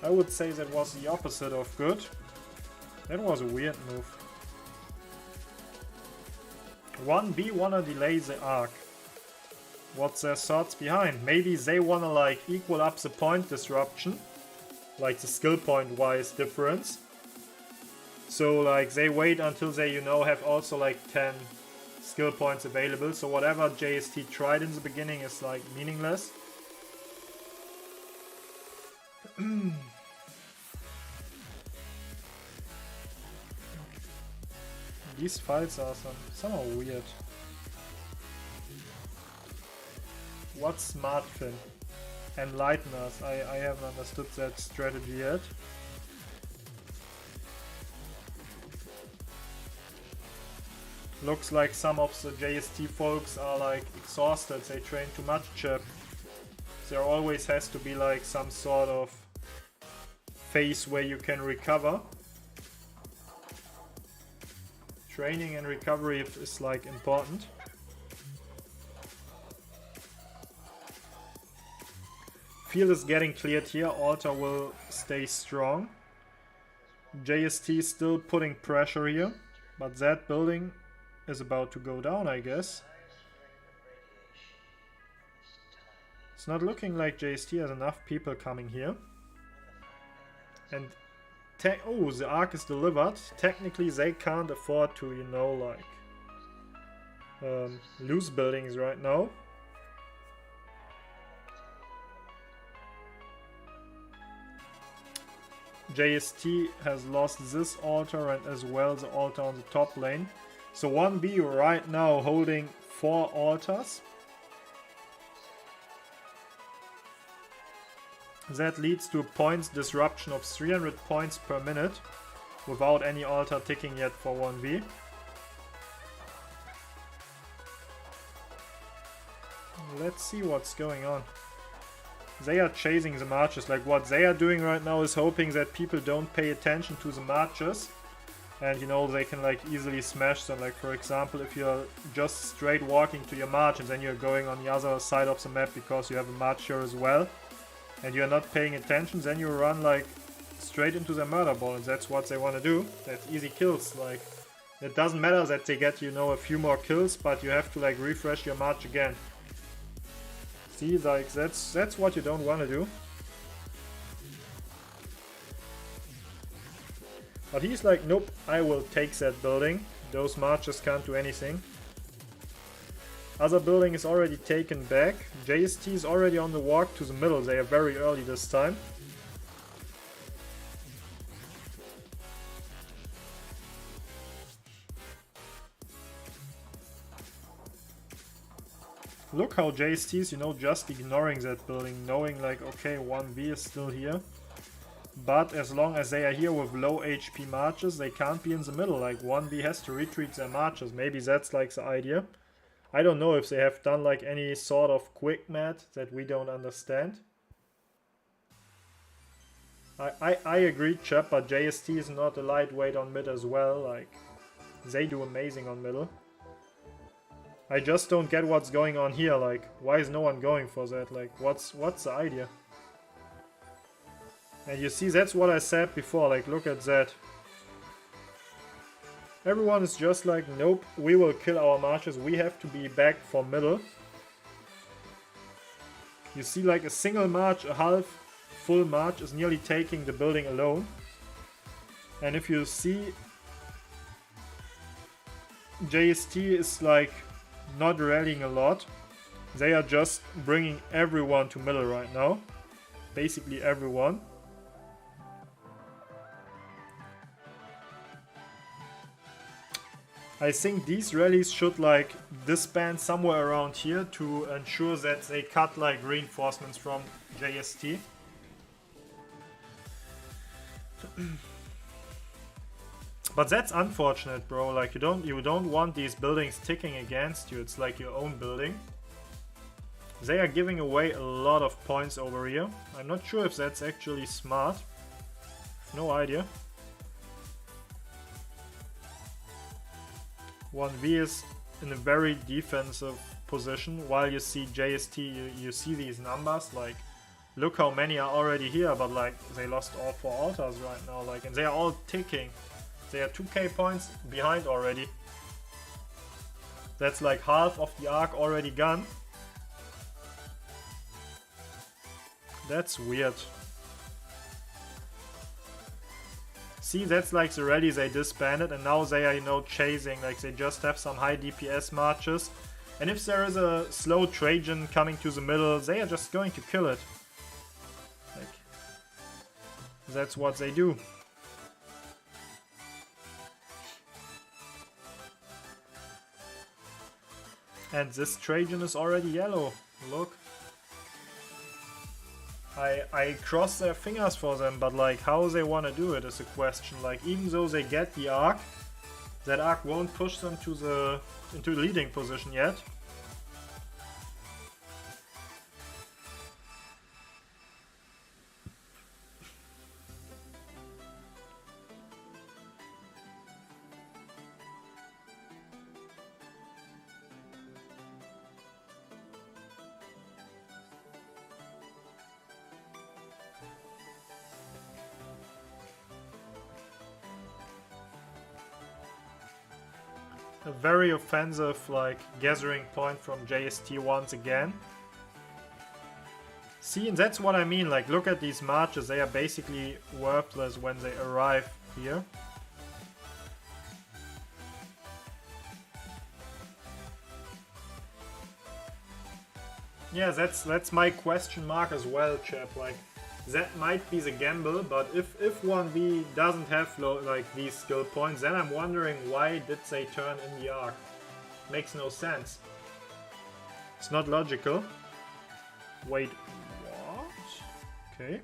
I would say that was the opposite of good. That was a weird move. OneV wanna delay the arc. What's their thoughts behind? Maybe they wanna like equal up the point disruption, like the skill point wise difference. So like they wait until they, you know, have also like 10 skill points available, so whatever JST tried in the beginning is like meaningless. These fights are somehow weird. What's smart fin? Enlighten us. I haven't understood that strategy yet. Looks like some of the JST folks are like exhausted, they train too much chip. There always has to be like some sort of phase where you can recover. Training and recovery is like important. Field is getting cleared here, Altar will stay strong. JST is still putting pressure here, but that building is about to go down, I guess. It's not looking like JST has enough people coming here. And oh, the arc is delivered. Technically they can't afford to, you know, like lose buildings right now. JST has lost this altar and as well the altar on the top lane. So OneV right now holding 4 altars. That leads to a points disruption of 300 points per minute without any altar ticking yet for OneV. Let's see what's going on. They are chasing the marches. Like what they are doing right now is hoping that people don't pay attention to the marches. And you know, they can like easily smash them. Like for example, if you're just straight walking to your march and then you're going on the other side of the map because you have a march here as well, and you're not paying attention, then you run like straight into the murder ball, and that's what they want to do. That's easy kills. Like It doesn't matter that they get, you know, a few more kills, but you have to like refresh your march again. See, like that's what you don't want to do. But he's like, nope, I will take that building. Those marches can't do anything. Other building is already taken back. JST is already on the walk to the middle. They are very early this time. Look how JST is, you know, just ignoring that building, knowing like, okay, 1V is still here. But as long as they are here with low HP marches, they can't be in the middle. Like 1V has to retreat their marches. Maybe that's like the idea. I don't know if they have done like any sort of quick mat that we don't understand. I agree, chap, but JST is not a lightweight on mid as well. Like, they do amazing on middle. I just don't get what's going on here. Like, why is no one going for that? Like, what's the idea? And you see, that's what I said before. Like, look at that. Everyone is just like, nope, we will kill our marches. We have to be back for middle. You see, like a single march, a half full march is nearly taking the building alone. And if you see, JST is like not rallying a lot. They are just bringing everyone to middle right now. Basically everyone. I think these rallies should like disband somewhere around here to ensure that they cut like reinforcements from JST. But that's unfortunate, bro. Like you don't want these buildings ticking against you. It's like your own building. They are giving away a lot of points over here. I'm not sure if that's actually smart. No idea. 1V is in a very defensive position, while you see JST, you see these numbers, like, look how many are already here, but like, they lost all 4 altars right now, like, and they are all ticking. They are 2k points behind already. That's like half of the arc already gone. That's weird. See, that's like the rally they disbanded, and now they are, you know, chasing. Like, they just have some high DPS marches. And if there is a slow Trajan coming to the middle, they are just going to kill it. Like, that's what they do. And this Trajan is already yellow. Look. I cross their fingers for them, but like how they want to do it is a question. Like, even though they get the arc, that arc won't push them to into the leading position yet. A very offensive, like, gathering point from JST once again. See, and that's what I mean, like, look at these marches, they are basically worthless when they arrive here. Yeah, that's my question mark as well, chap, like, that might be the gamble, but if 1V doesn't have like these skill points, then I'm wondering why did they turn in the arc. Makes no sense. It's not logical. Wait, what? Okay.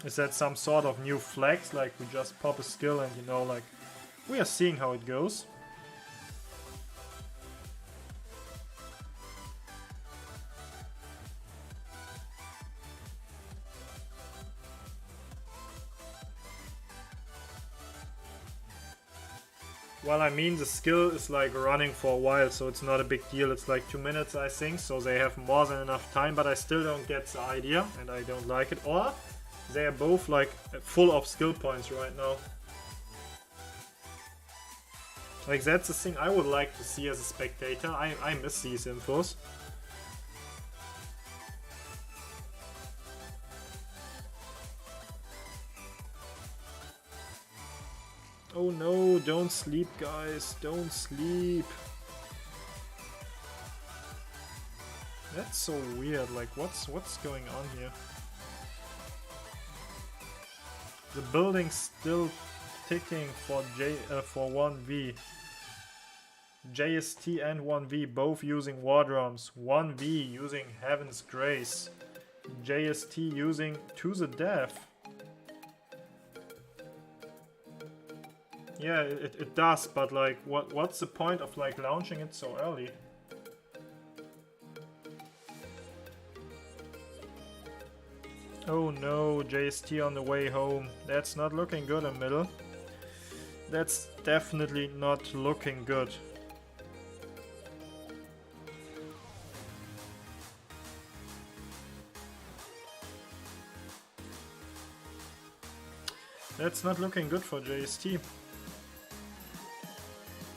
Is that some sort of new flex, like we just pop a skill and, you know, like, we are seeing how it goes. Well, I mean, the skill is like running for a while, so it's not a big deal. It's like 2 minutes, I think, so they have more than enough time, but I still don't get the idea, and I don't like it. Or they are both like full of skill points right now. Like, that's the thing I would like to see as a spectator. I miss these infos. Oh no, don't sleep, guys. Don't sleep. That's so weird. Like, what's going on here? The building's still ticking for for 1V. JST and 1V both using war drums. 1V using Heaven's Grace. JST using To the Death. Yeah, it does, but like, what's the point of like launching it so early? Oh no, JST on the way home. That's not looking good in middle. That's definitely not looking good. That's not looking good for JST.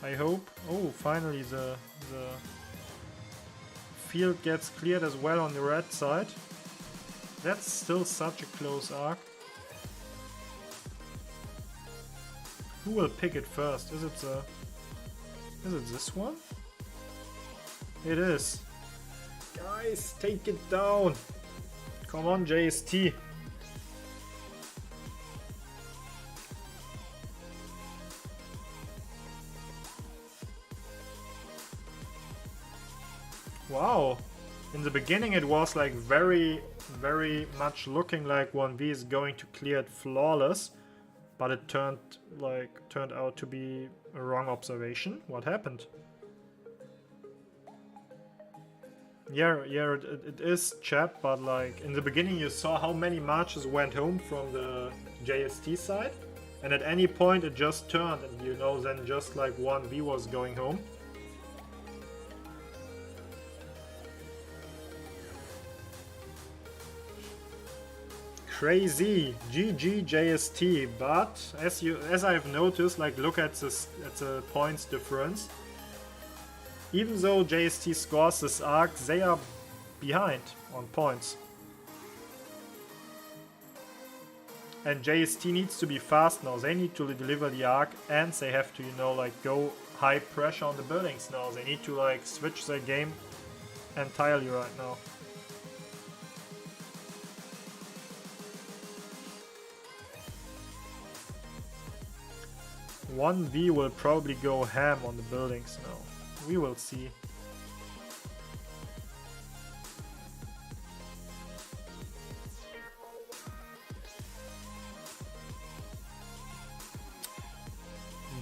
I hope. Oh, finally the field gets cleared as well on the red side. That's still such a close arc. Who will pick it first? Is it this one? It is. Guys, take it down. Come on, JST. Wow, in the beginning it was like very much looking like 1V is going to clear it flawless, but it turned out to be a wrong observation. What happened? Yeah, it is chat, but like in the beginning you saw how many marches went home from the JST side, and at any point it just turned, and you know, then just like 1V was going home. Crazy, GG JST, but as I've noticed, like, look at the points difference. Even though JST scores this arc, they are behind on points. And JST needs to be fast now. They need to deliver the arc, and they have to, you know, like, go high pressure on the buildings now. They need to like switch their game entirely right now. OneV will probably go ham on the buildings now. We will see.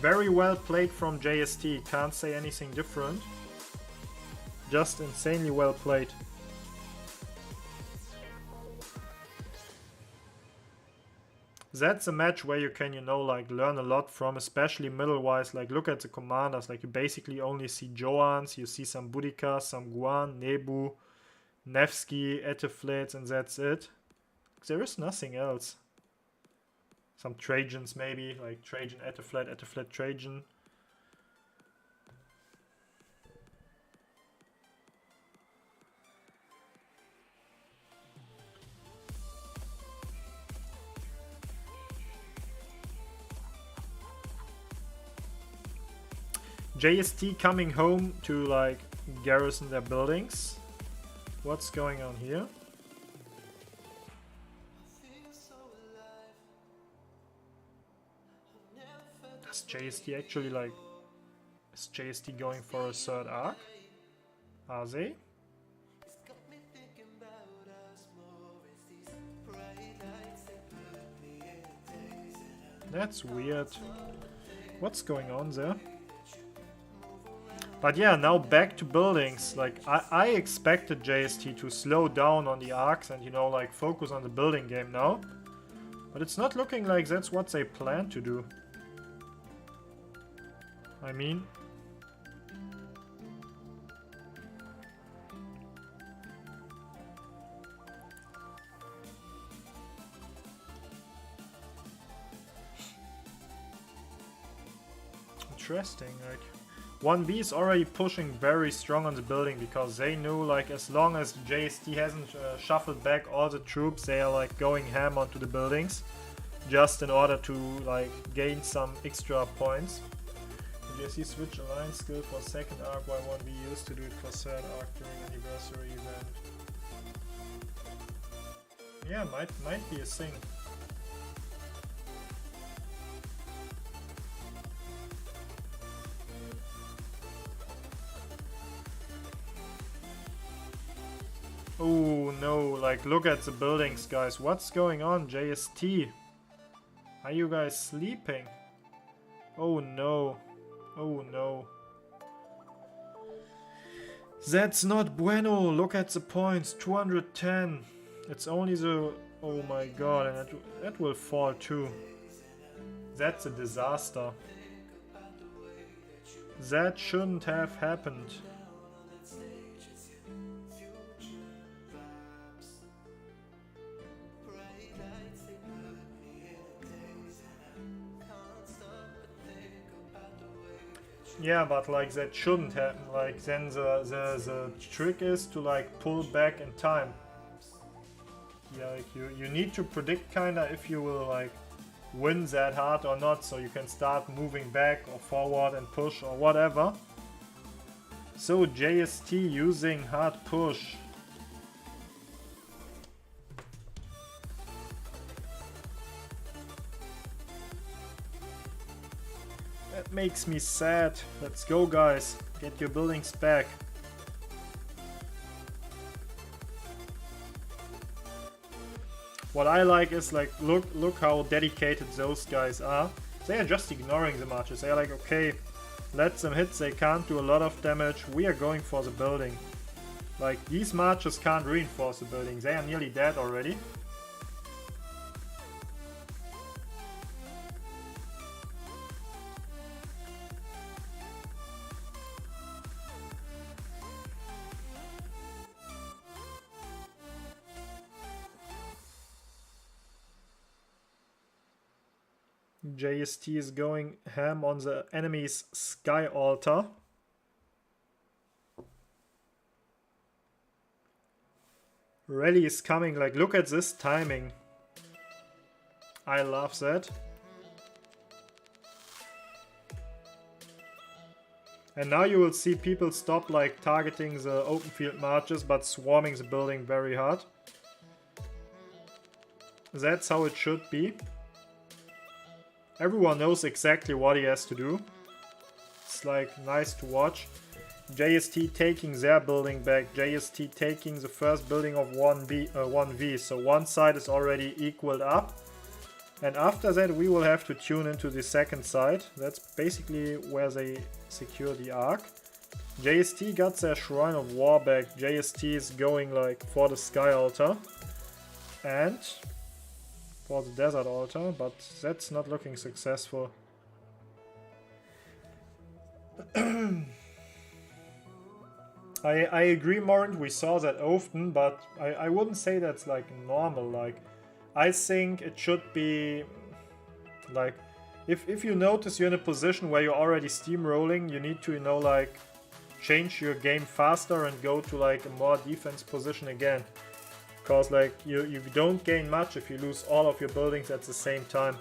Very well played from JST, can't say anything different. Just insanely well played. That's a match where you can, you know, like learn a lot from, especially middle-wise. Like, look at the commanders. Like, you basically only see Joans, you see some Boudica, some Guan, Nebu, Nevsky, Eteflets, and that's it. There is nothing else. Some Trajans maybe, like Trajan, Eteflet, Eteflet, Trajan. JST coming home to like garrison their buildings. What's going on here? Does JST actually like... Is JST going for a third arc? Are they? That's weird. What's going on there? But yeah, now back to buildings. Like, I expected JST to slow down on the arcs and, you know, like focus on the building game now. But it's not looking like that's what they plan to do. I mean. Interesting, like OneV is already pushing very strong on the building because they knew like as long as JST hasn't shuffled back all the troops, they are like going ham onto the buildings just in order to like gain some extra points. JST switch alliance skill for second arc while OneV used to do it for third arc during anniversary event. Yeah, might be a thing. Oh no, like look at the buildings, guys. What's going on, JST? Are you guys sleeping? Oh no. Oh no. That's not bueno. Look at the points. 210. It's only the... Oh my god, and that will fall too. That's a disaster. That shouldn't have happened. Yeah, but like that shouldn't happen. Like then the trick is to like pull back in time. Yeah, like you need to predict kinda if you will like win that hard or not, so you can start moving back or forward and push or whatever. So JST using hard push. That makes me sad. Let's go, guys. Get your buildings back. What I like is like look how dedicated those guys are. They are just ignoring the marches. They are like, okay, let them hit. They can't do a lot of damage. We are going for the building. Like these marches can't reinforce the building. They are nearly dead already. JST is going ham on the enemy's sky altar. Rally is coming, like look at this timing. I love that. And now you will see people stop like targeting the open field marches but swarming the building very hard. That's how it should be. Everyone knows exactly what he has to do. It's like nice to watch. JST taking their building back. JST taking the first building of 1V. So one side is already equaled up. And after that we will have to tune into the second side. That's basically where they secure the arc. JST got their Shrine of War back. JST is going like for the Sky Altar. And for the Desert Altar, but that's not looking successful. I agree, Morant, we saw that often, but I wouldn't say that's like normal. Like, I think it should be like, if you notice you're in a position where you're already steamrolling, you need to, you know, like change your game faster and go to like a more defense position again. Because like you don't gain much if you lose all of your buildings at the same time.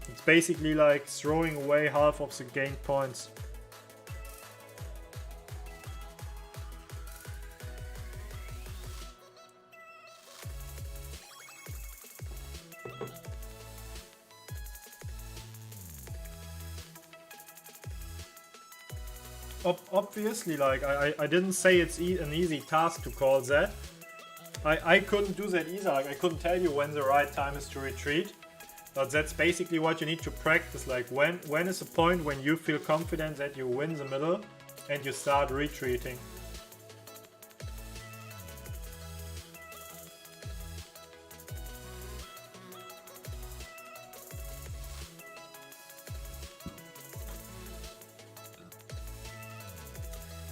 It's basically like throwing away half of the gained points. Obviously, like, I didn't say it's an easy task to call that. I couldn't do that either. Like, I couldn't tell you when the right time is to retreat. But that's basically what you need to practice. Like, when is the point when you feel confident that you win the middle and you start retreating.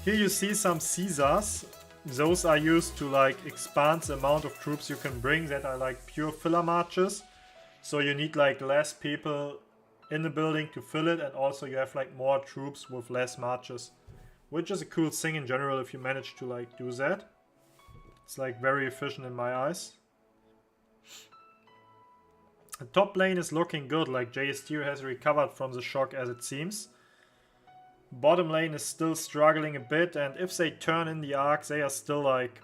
Here you see some Caesars. Those are used to like expand the amount of troops you can bring, that are like pure filler marches. So you need like less people in the building to fill it, and also you have like more troops with less marches. Which is a cool thing in general if you manage to like do that. It's like very efficient in my eyes. The top lane is looking good, like JST has recovered from the shock as it seems. Bottom lane is still struggling a bit, and if they turn in the arc, they are still like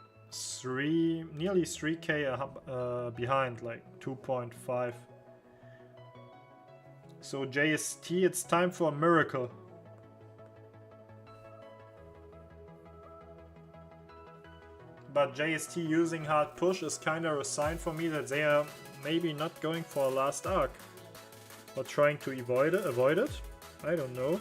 nearly 3k behind, like 2.5. So JST, it's time for a miracle. But JST using hard push is kind of a sign for me that they are maybe not going for a last arc. Or trying to avoid it? I don't know.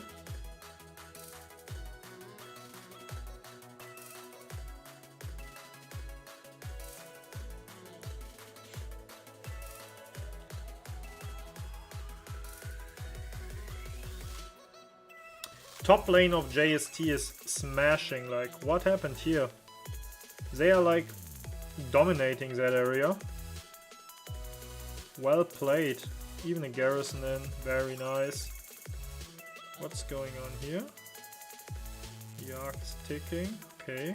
Top lane of JST is smashing, like what happened here? They are like dominating that area. Well played. Even a garrison in, very nice. What's going on here? The arc is ticking, okay.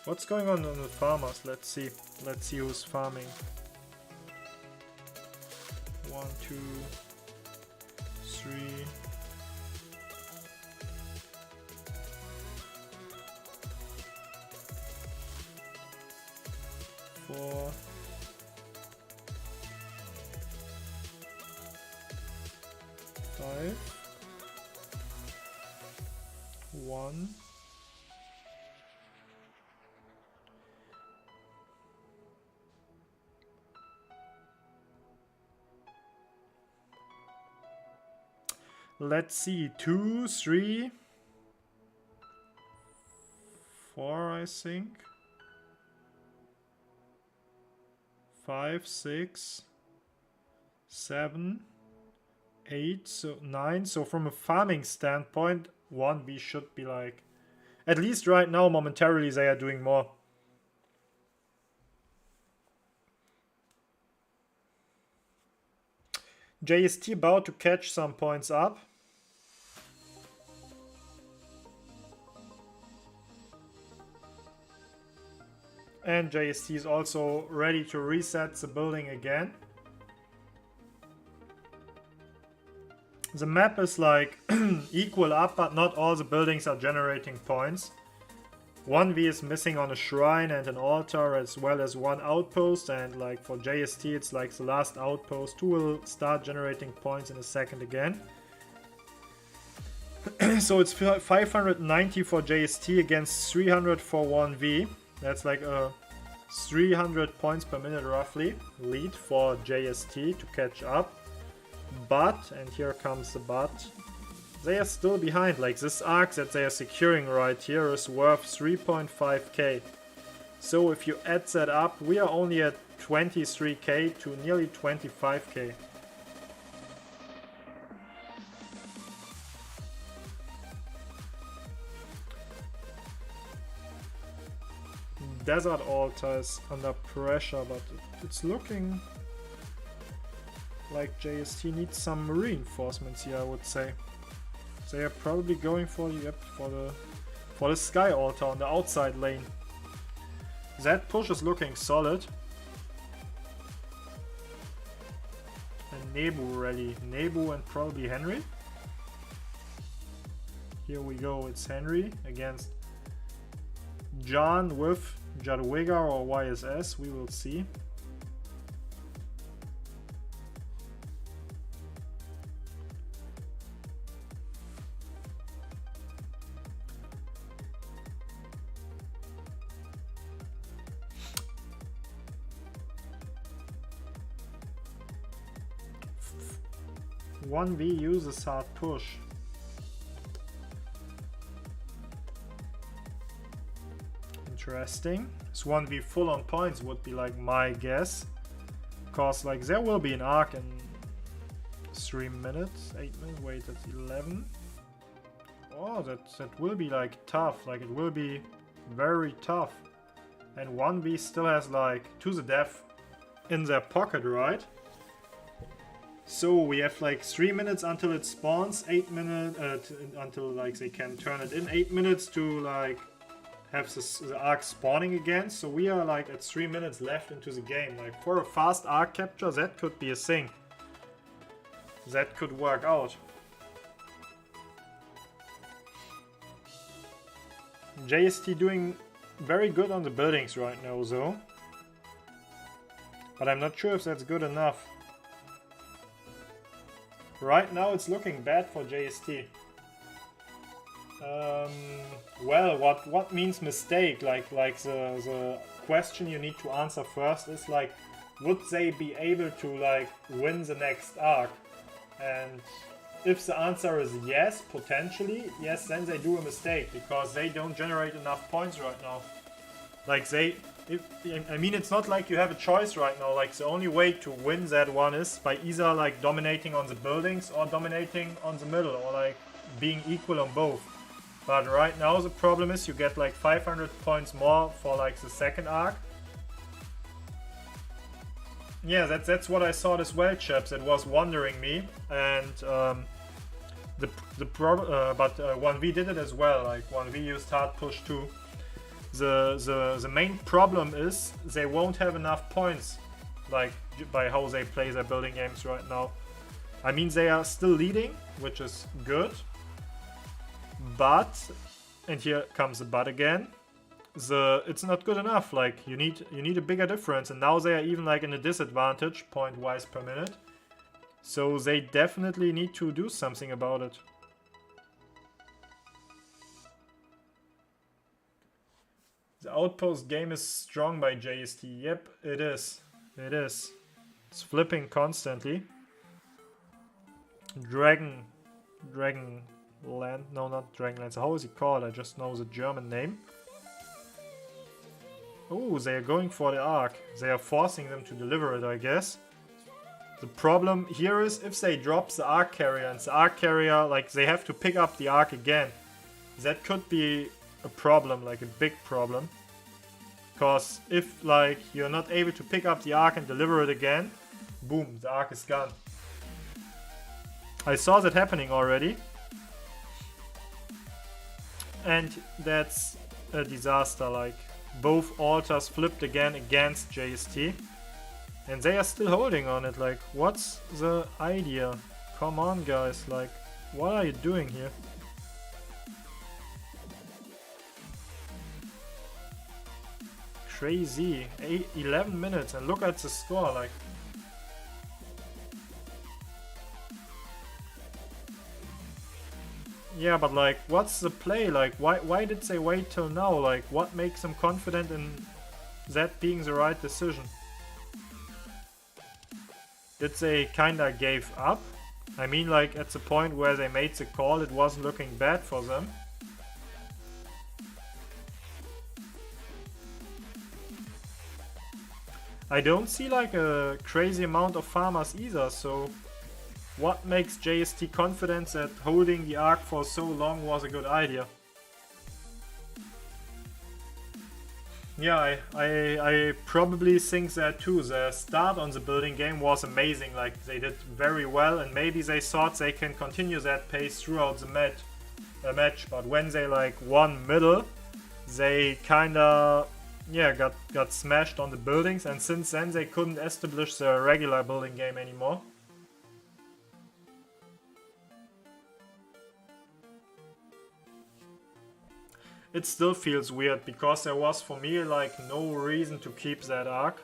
What's going on the farmers? Let's see. Let's see who's farming. 1, 2, 3. 4. 5. 1. Let's see, 2, 3, 4, I think. 5, 6, 7, 8, so 9. So from a farming standpoint, 1V should be like, at least right now, momentarily, they are doing more. JST about to catch some points up. And JST is also ready to reset the building again. The map is like equal up, but not all the buildings are generating points. 1V is missing on a shrine and an altar, as well as one outpost, and like for JST it's like the last outpost, who will start generating points in a second again. So it's 590 for JST against 300 for 1V. That's like a 300 points per minute roughly lead for JST to catch up. But, and here comes the but, they are still behind. Like this arc that they are securing right here is worth 3.5k. So if you add that up, we are only at 23k to nearly 25k. Desert Altar is under pressure, but it's looking like JST needs some reinforcements here, I would say. They are probably going for the Sky Altar on the outside lane. That push is looking solid. And Nebu rally. Nebu and probably Henry. Here we go, it's Henry against John with Jadwiga or YSS, we will see. OneV uses hard push. Interesting. So 1v full on points would be like my guess. Cause like there will be an arc in 3 minutes, 8 minutes, wait, that's 11. Oh, that will be like tough. Like it will be very tough. And 1V still has like to the death in their pocket, right? So we have like 3 minutes until it spawns, 8 minutes until like they can turn it in, 8 minutes to like have the arc spawning again. So we are like at 3 minutes left into the game. Like for a fast arc capture, that could be a thing. That could work out. JST doing very good on the buildings right now though. But I'm not sure if that's good enough. Right now it's looking bad for JST. Well, what means mistake? Like the question you need to answer first is like, would they be able to like win the next arc? And if the answer is yes, potentially, yes, then they do a mistake because they don't generate enough points right now. Like I mean, it's not like you have a choice right now. Like the only way to win that one is by either like dominating on the buildings or dominating on the middle or like being equal on both. But right now the problem is you get like 500 points more for like the second arc. Yeah, that's what I thought as well, chaps. It was wondering me, and but 1V did it as well. Like 1V used hard push too. The main problem is they won't have enough points, like by how they play their building games right now. I mean, they are still leading, which is good, but, and here comes the but again, it's not good enough. Like you need a bigger difference, and now they are even like in a disadvantage point wise per minute. So they definitely need to do something about it. The outpost game is strong by JST. Yep, it is. It is. It's flipping constantly. Dragon Land. No, not Dragonlance. How is it called? I just know the German name. Oh, they are going for the arc. They are forcing them to deliver it, I guess. The problem here is if they drop the arc carrier and the arc carrier, like they have to pick up the arc again. That could be a problem, like a big problem. Because if like you're not able to pick up the arc and deliver it again, boom, the arc is gone. I saw that happening already. And that's a disaster, like both altars flipped again against JST. And they are still holding on it, like what's the idea? Come on guys, like what are you doing here? Crazy. 11 minutes and look at the score, like yeah, but like what's the play? Like why did they wait till now? Like what makes them confident in that being the right decision? Did they kinda gave up? I mean, like at the point where they made the call, it wasn't looking bad for them. I don't see like a crazy amount of farmers either, so what makes JST confident that holding the arc for so long was a good idea? Yeah, I probably think that too. The start on the building game was amazing, like they did very well, and maybe they thought they can continue that pace throughout the match, but when they like won middle, they kinda got smashed on the buildings, and since then they couldn't establish the regular building game anymore. It still feels weird because there was for me like no reason to keep that arc.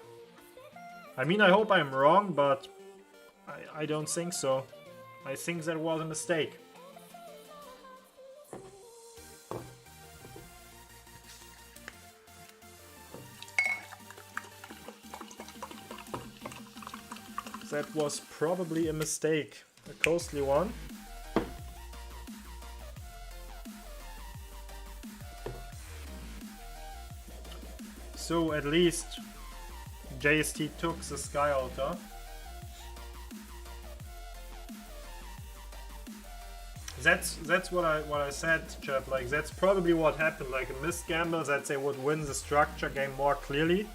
I mean, I hope I'm wrong, but I don't think so. I think that was a mistake. That was probably a mistake, a costly one. So at least JST took the Sky Altar. that's what I said, chap. Like that's probably what happened. Like a missed gamble that they would win the structure game more clearly,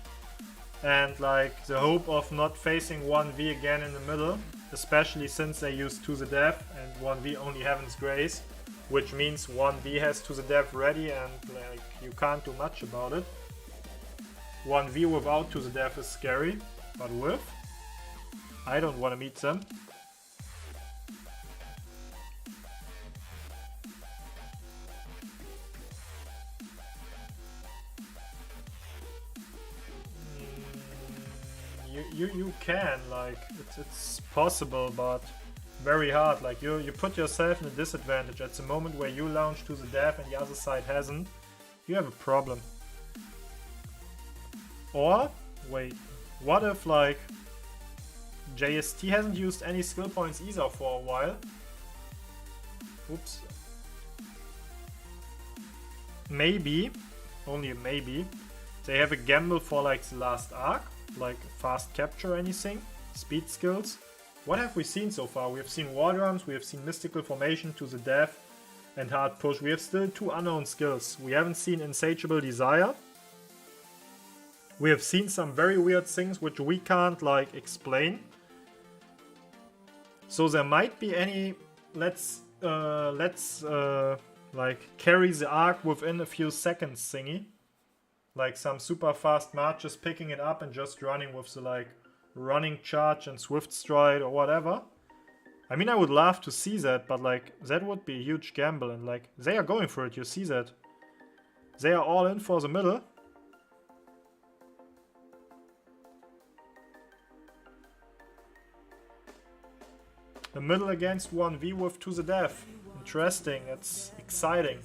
and like the hope of not facing 1V again in the middle, especially since they use To The Death and 1V only Heaven's Grace, which means 1V has To The Death ready and like you can't do much about it. 1V without To The Death is scary, but with, I don't want to meet them. You can, like, it's possible, but very hard. Like, you put yourself in a disadvantage at the moment where you launch To The Death and the other side hasn't. You have a problem. Or, wait, what if, like, JST hasn't used any skill points either for a while? Oops. Maybe, only maybe, they have a gamble for, like, the last arc. Like fast capture or anything, speed skills. What have we seen so far? We have seen War Drums, we have seen Mystical Formation, To The Death, and Hard Push. We have still 2 unknown skills. We haven't seen Insatiable Desire. We have seen some very weird things which we can't like explain. So there might be any let's like carry the arc within a few seconds thingy. Like some super fast marches, picking it up and just running with the like running charge and swift stride or whatever. I mean, I would love to see that, but like that would be a huge gamble, and like they are going for it. You see that? They are all in for the middle. The middle against 1V with To The Death. Interesting. That's exciting.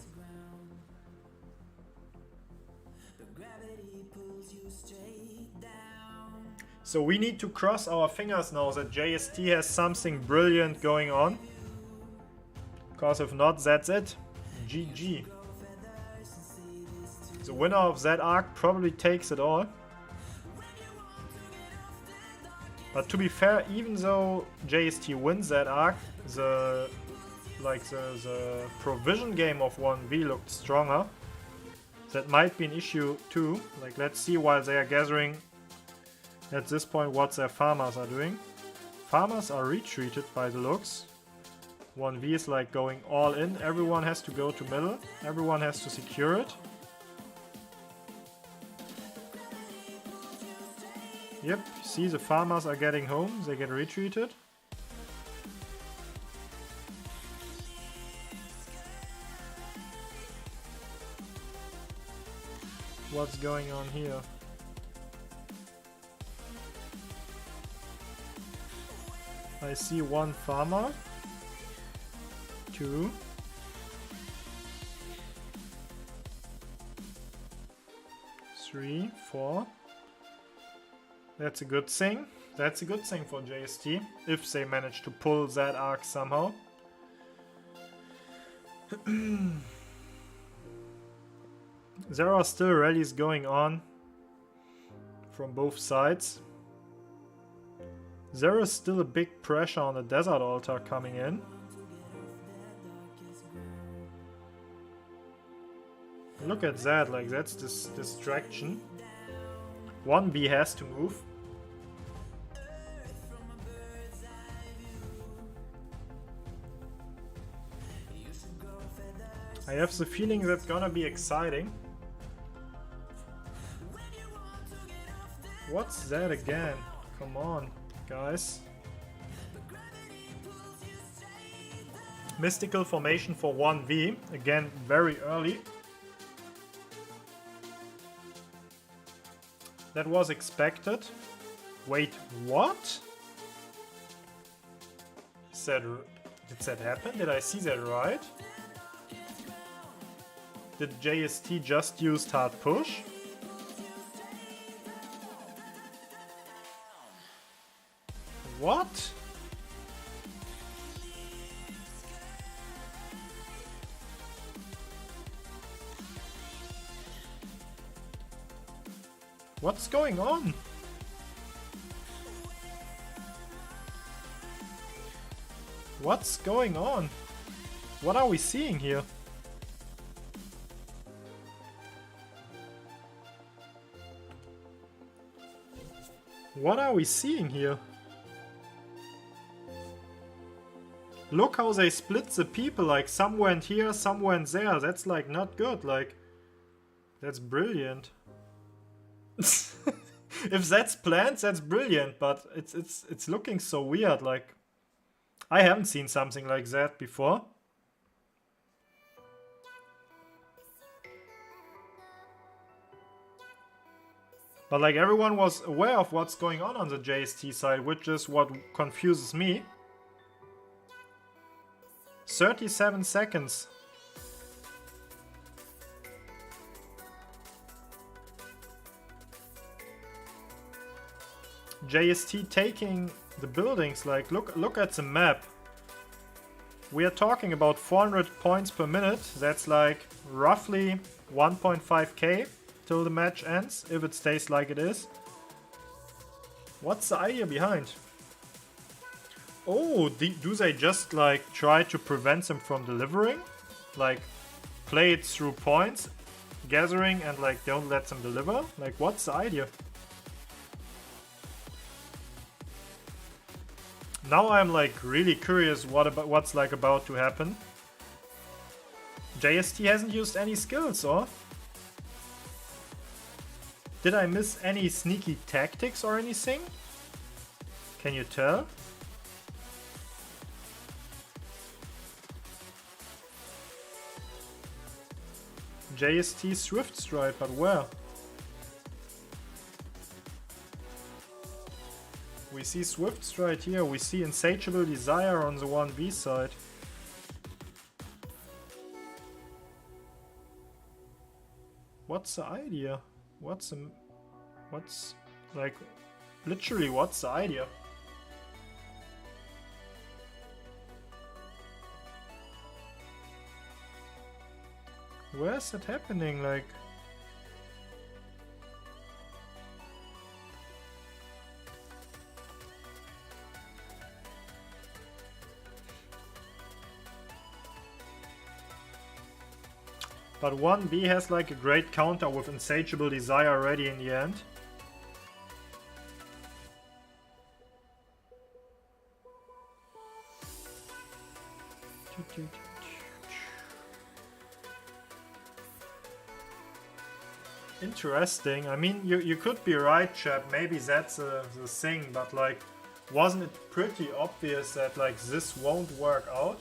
So we need to cross our fingers now that JST has something brilliant going on. Because if not, that's it. GG. The winner of that arc probably takes it all. But to be fair, even though JST wins that arc, the provision game of 1V looked stronger. That might be an issue too. Like, let's see while they are gathering at this point what their farmers are doing. Farmers are retreated by the looks. 1V is like going all in. Everyone has to go to middle. Everyone has to secure it. Yep, see, the farmers are getting home. They get retreated. What's going on here? I see 1 farmer, 2, 3, 4. That's a good thing. That's a good thing for JST, if they manage to pull that arc somehow. There are still rallies going on from both sides. There is still a big pressure on the desert altar coming in. Look at that, like that's this distraction. 1B has to move. I have the feeling that's gonna be exciting. What's that again? Come on, guys. Mystical Formation for 1V. Again, very early. That was expected. Wait, what? Did that happen? Did I see that right? Did JST just use hard push? What? What's going on? What's going on? What are we seeing here? What are we seeing here? Look how they split the people, like some went here, some went there. That's like not good, like that's brilliant. If that's planned, that's brilliant, but it's looking so weird, like I haven't seen something like that before. But like everyone was aware of what's going on the JST side, which is what confuses me. 37 seconds. JST taking the buildings, like look at the map. We are talking about 400 points per minute. That's like roughly 1.5k till the match ends, if it stays like it is. What's the idea behind? Oh, do they just like try to prevent them from delivering? Like play it through points gathering and like don't let them deliver? Like what's the idea? Now I'm like really curious what's like about to happen. JST hasn't used any skills, or? Did I miss any sneaky tactics or anything? Can you tell? JST Swift Stride, but where? We see Swift Stride here, we see Insatiable Desire on the 1V side. What's the idea? What's like, literally what's the idea? Where's it happening, like? But 1B has like a great counter with Insatiable Desire already in the end. Interesting. I mean, you could be right, chap. Maybe that's the thing, but like, wasn't it pretty obvious that like this won't work out?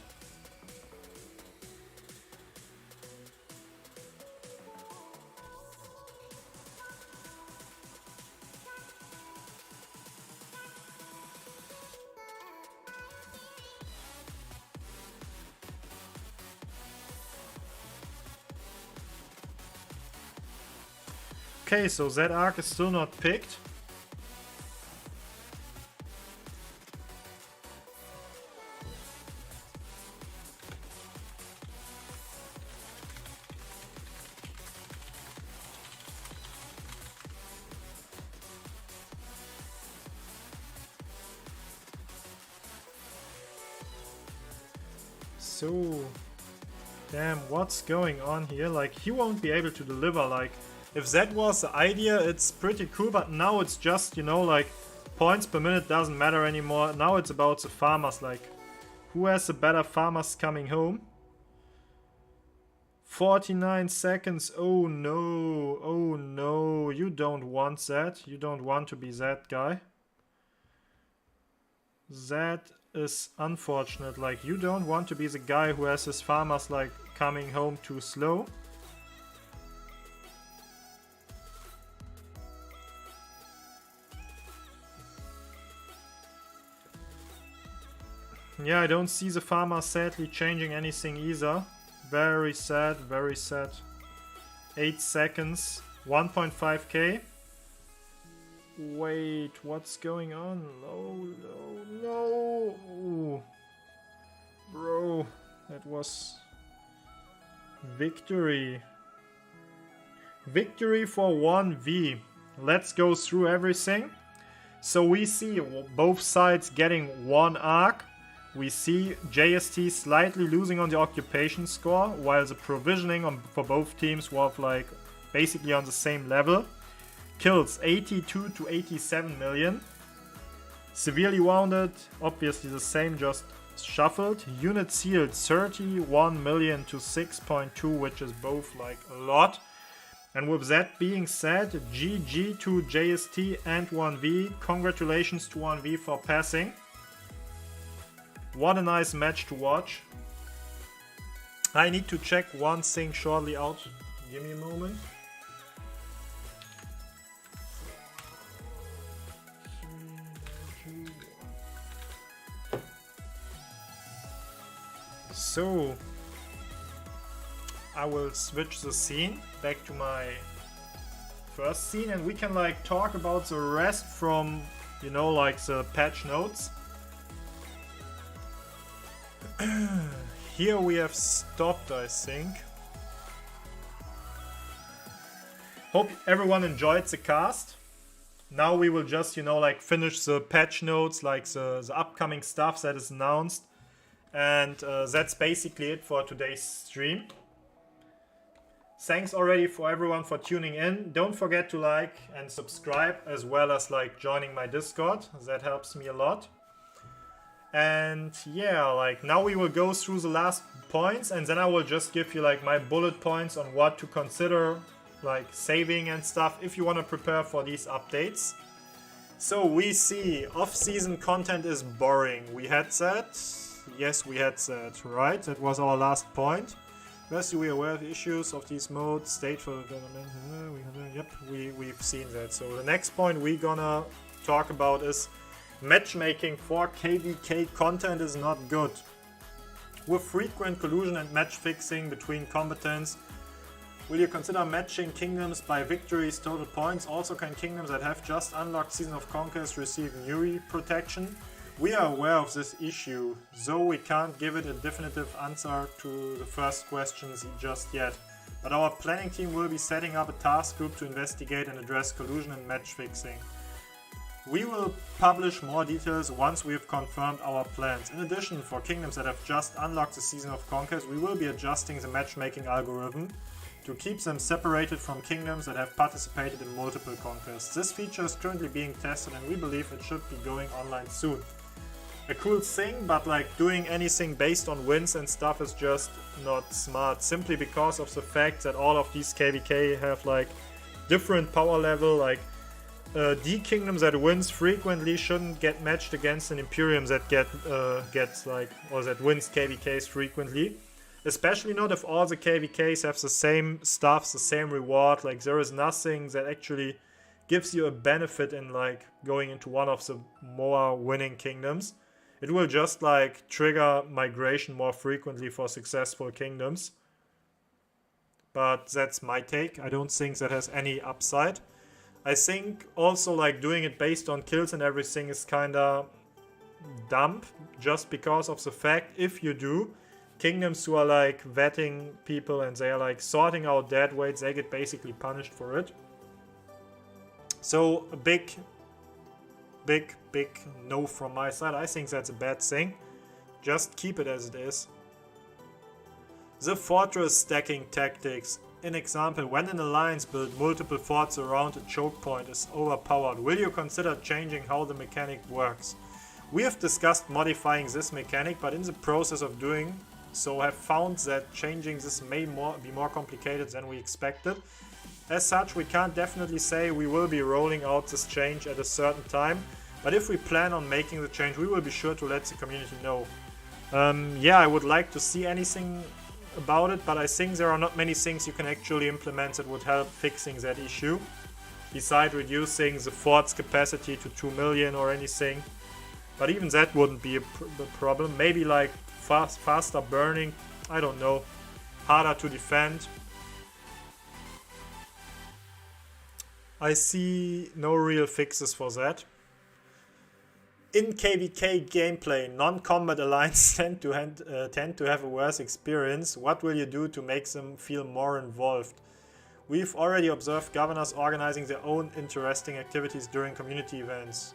Okay, so that arc is still not picked. So, damn, what's going on here? Like, he won't be able to deliver, like, if that was the idea, it's pretty cool, but now it's just, you know, like, points per minute doesn't matter anymore. Now it's about the farmers, like, who has the better farmers coming home? 49 seconds, oh no, you don't want that. You don't want to be that guy. That is unfortunate, like, you don't want to be the guy who has his farmers, like, coming home too slow. Yeah, I don't see the farmer sadly changing anything either. Very sad, very sad. 8 seconds, 1.5k. Wait, what's going on? No. Bro, that was victory. Victory for 1V. Let's go through everything. So we see both sides getting one arc. we see JST slightly losing on the occupation score, while the provisioning for both teams was like basically on the same level. Kills 82 to 87 million. Severely wounded, obviously the same, just shuffled. Unit sealed 31 million to 6.2, which is both like a lot. And with that being said, GG to JST and OneV. Congratulations to OneV for passing. What a nice match to watch. I need to check one thing shortly out. Give me a moment. So I will switch the scene back to my first scene, and we can like talk about the rest from, you know, like the patch notes. Here we have stopped, I think. Hope everyone enjoyed the cast. Now we will just, you know, like finish the patch notes, like the upcoming stuff that is announced. And that's basically it for today's stream. Thanks already for everyone for tuning in. Don't forget to like and subscribe, as well as like joining my Discord. That helps me a lot. And yeah, like now we will go through the last points, and then I will just give you like my bullet points on what to consider, like saving and stuff, if you want to prepare for these updates. So we see off-season content is boring. We had that. Yes, we had that, right? That was our last point. First, we are aware of the issues of these modes, state for development. Yep, we've seen that. So the next point we're gonna talk about is matchmaking for KVK content is not good. With frequent collusion and match fixing between combatants, will you consider matching kingdoms by victories total points? Also, can kingdoms that have just unlocked Season of Conquest receive Nuri protection? We are aware of this issue, though we can't give it a definitive answer to the first questions just yet. But our planning team will be setting up a task group to investigate and address collusion and match fixing. We will publish more details once we have confirmed our plans. In addition, for kingdoms that have just unlocked the Season of Conquest, we will be adjusting the matchmaking algorithm to keep them separated from kingdoms that have participated in multiple conquests. This feature is currently being tested, and we believe it should be going online soon. A cool thing, but like doing anything based on wins and stuff is just not smart, simply because of the fact that all of these KVK have like different power level. Like D kingdoms that wins frequently shouldn't get matched against an Imperium that gets like, or that wins KVKs frequently. Especially not if all the KVKs have the same stuff, the same reward. Like there is nothing that actually gives you a benefit in like going into one of the more winning kingdoms. It will just like trigger migration more frequently for successful kingdoms. But that's my take. I don't think that has any upside. I think also like doing it based on kills and everything is kinda dumb, just because of the fact if you do, kingdoms who are like vetting people and they are like sorting out dead weights, they get basically punished for it. So a big no from my side. I think that's a bad thing. Just keep it as it is. The fortress stacking tactics. An example, when an alliance built multiple forts around a choke point is overpowered, will you consider changing how the mechanic works? We have discussed modifying this mechanic, but in the process of doing so have found that changing this may be more complicated than we expected. As such, we can't definitely say we will be rolling out this change at a certain time, but if we plan on making the change, we will be sure to let the community know. Yeah, I would like to see anything about it, but I think there are not many things you can actually implement that would help fixing that issue, besides reducing the fort's capacity to 2 million or anything. But even that wouldn't be a problem. Maybe like faster burning, I don't know, harder to defend. I see no real fixes for that. In KVK gameplay, non-combat alliances tend to have a worse experience. What will you do to make them feel more involved? We've already observed governors organizing their own interesting activities during community events.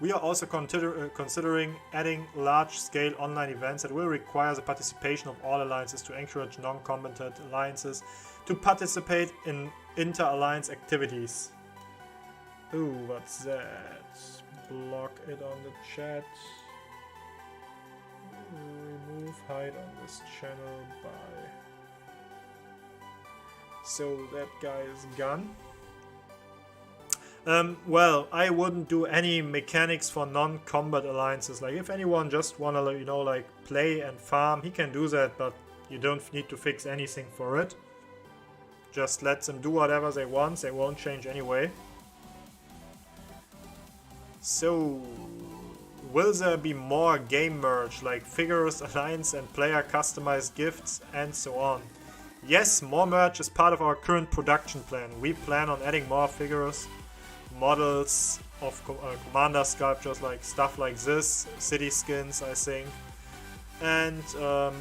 We are also considering adding large-scale online events that will require the participation of all alliances to encourage non-combatant alliances to participate in inter-alliance activities. Ooh, what's that? Block it on the chat. Remove hide on this channel by... So that guy is gone. Well, I wouldn't do any mechanics for non-combat alliances. Like, if anyone just wanna, you know, like, play and farm, he can do that, but you don't need to fix anything for it. Just let them do whatever they want, they won't change anyway. So, will there be more game merge, like figures, alliance and player customized gifts, and so on? Yes, more merge is part of our current production plan. We plan on adding more figures, models of commander sculptures, like stuff like this, city skins, I think, and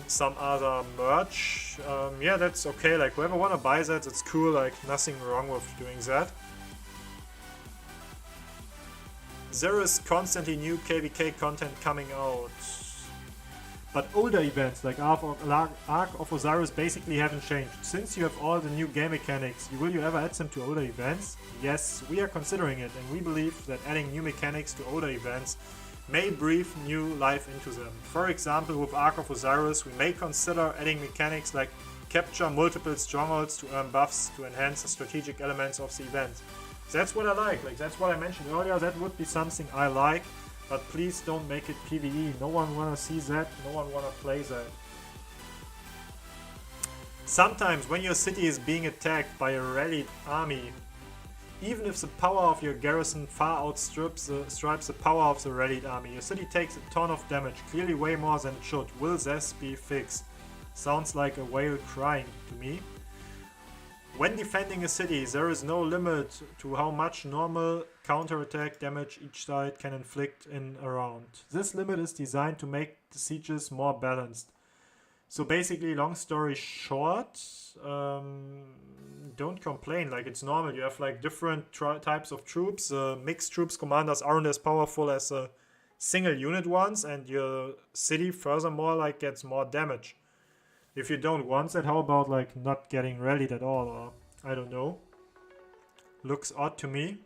some other merch. Yeah, that's okay, like whoever wanna buy that, it's cool, like nothing wrong with doing that. There is constantly new KVK content coming out, but older events like Ark of Osiris basically haven't changed. Since you have all the new game mechanics, will you ever add them to older events? Yes, we are considering it, and we believe that adding new mechanics to older events may breathe new life into them. For example, with Ark of Osiris, we may consider adding mechanics like capture multiple strongholds to earn buffs to enhance the strategic elements of the event. That's what I like, that's what I mentioned earlier, that would be something I like, but please don't make it PvE, no one wanna see that, no one wanna play that. Sometimes when your city is being attacked by a rallied army, even if the power of your garrison far outstrips the power of the rallied army, your city takes a ton of damage, clearly way more than it should. Will this be fixed? Sounds like a whale crying to me. When defending a city, there is no limit to how much normal counterattack damage each side can inflict in a round. This limit is designed to make the sieges more balanced. So basically, long story short, don't complain, like it's normal. You have like different types of troops. Mixed troops commanders aren't as powerful as single unit ones, and your city furthermore like gets more damage. If you don't want that, how about like not getting rallied at all, or I don't know. Looks odd to me.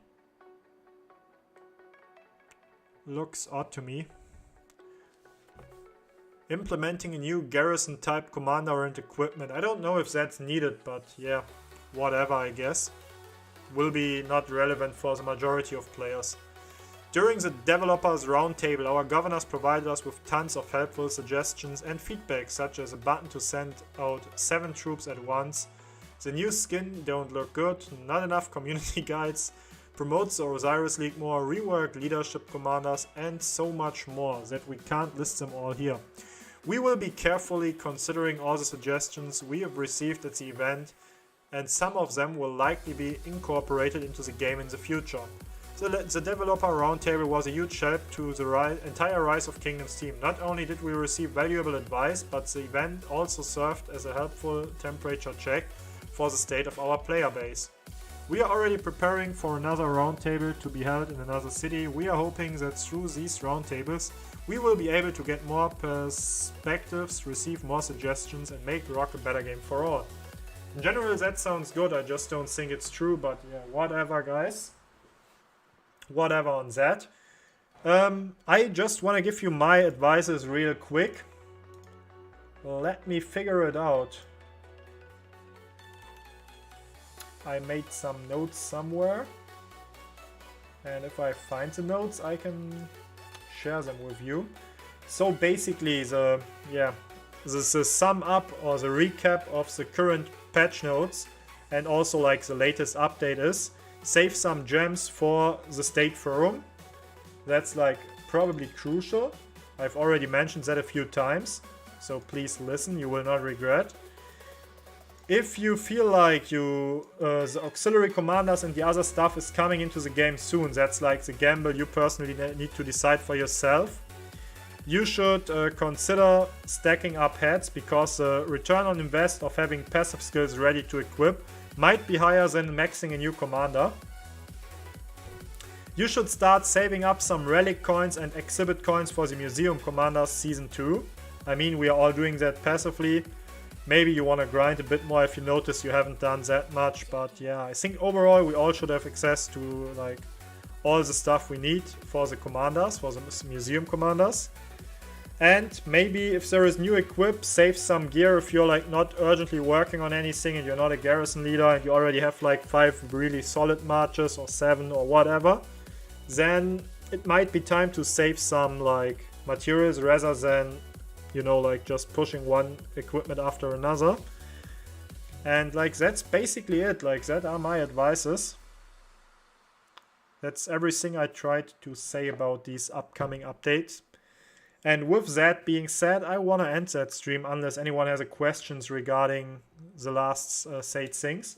Looks odd to me. Implementing a new garrison type commander and equipment. I don't know if that's needed, but yeah, whatever I guess. Will be not relevant for the majority of players. During the Developers Roundtable, our governors provided us with tons of helpful suggestions and feedback, such as a button to send out 7 troops at once, the new skin don't look good, not enough community guides, promotes the Osiris League more, rework leadership commanders, and so much more that we can't list them all here. We will be carefully considering all the suggestions we have received at the event, and some of them will likely be incorporated into the game in the future. The Developer Roundtable was a huge help to the entire Rise of Kingdoms team. Not only did we receive valuable advice, but the event also served as a helpful temperature check for the state of our player base. We are already preparing for another roundtable to be held in another city. We are hoping that through these roundtables, we will be able to get more perspectives, receive more suggestions, and make Rock a better game for all. In general, that sounds good. I just don't think it's true, but yeah, whatever, guys. Whatever on that. I just want to give you my advices real quick. Let me figure it out. I made some notes somewhere, and if I find the notes I can share them with you. So basically the sum up or the recap of the current patch notes and also like the latest update is: save some gems for the state forum. That's like probably crucial. I've already mentioned that a few times, so please listen, you will not regret. If you feel like the auxiliary commanders and the other stuff is coming into the game soon, that's like the gamble you personally need to decide for yourself. You should consider stacking up heads, because the return on invest of having passive skills ready to equip might be higher than maxing a new commander. you should start saving up some relic coins and exhibit coins for the Museum Commanders Season 2. I mean, we are all doing that passively. Maybe you want to grind a bit more if you notice you haven't done that much, but yeah, I think overall we all should have access to like all the stuff we need for the commanders, for the Museum Commanders. And maybe if there is new equip, save some gear if you're like not urgently working on anything and you're not a garrison leader and you already have like 5 really solid marches or 7 or whatever. Then it might be time to save some like materials rather than, you know, like just pushing one equipment after another. And like that's basically it. Like that are my advices. That's everything I tried to say about these upcoming updates. And with that being said, I want to end that stream unless anyone has questions regarding the last said things.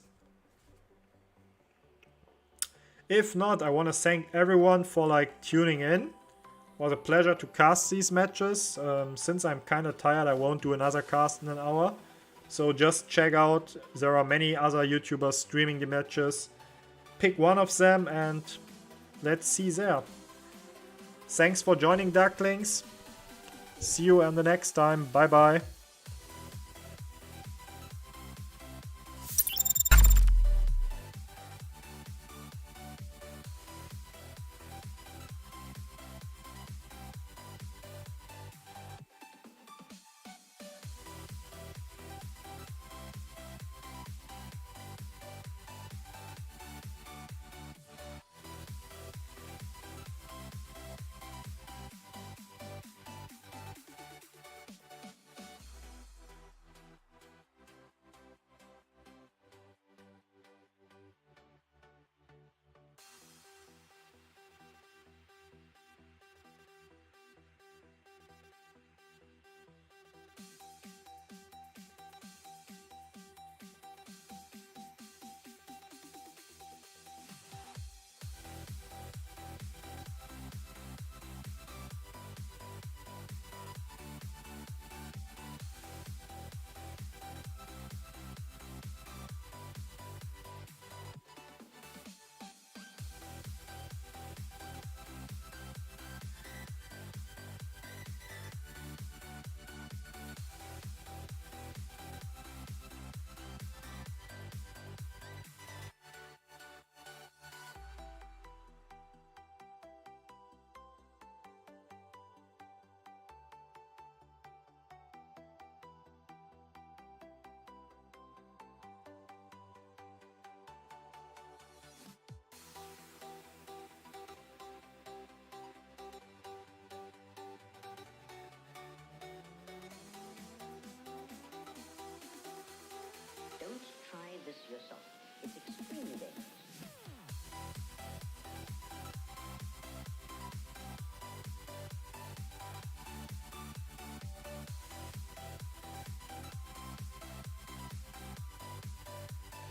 If not, I want to thank everyone for like tuning in. It was a pleasure to cast these matches. Since I'm kind of tired, I won't do another cast in an hour. So just check out, there are many other YouTubers streaming the matches. Pick one of them and let's see there. Thanks for joining, Ducklings. See you on the next time. Bye bye.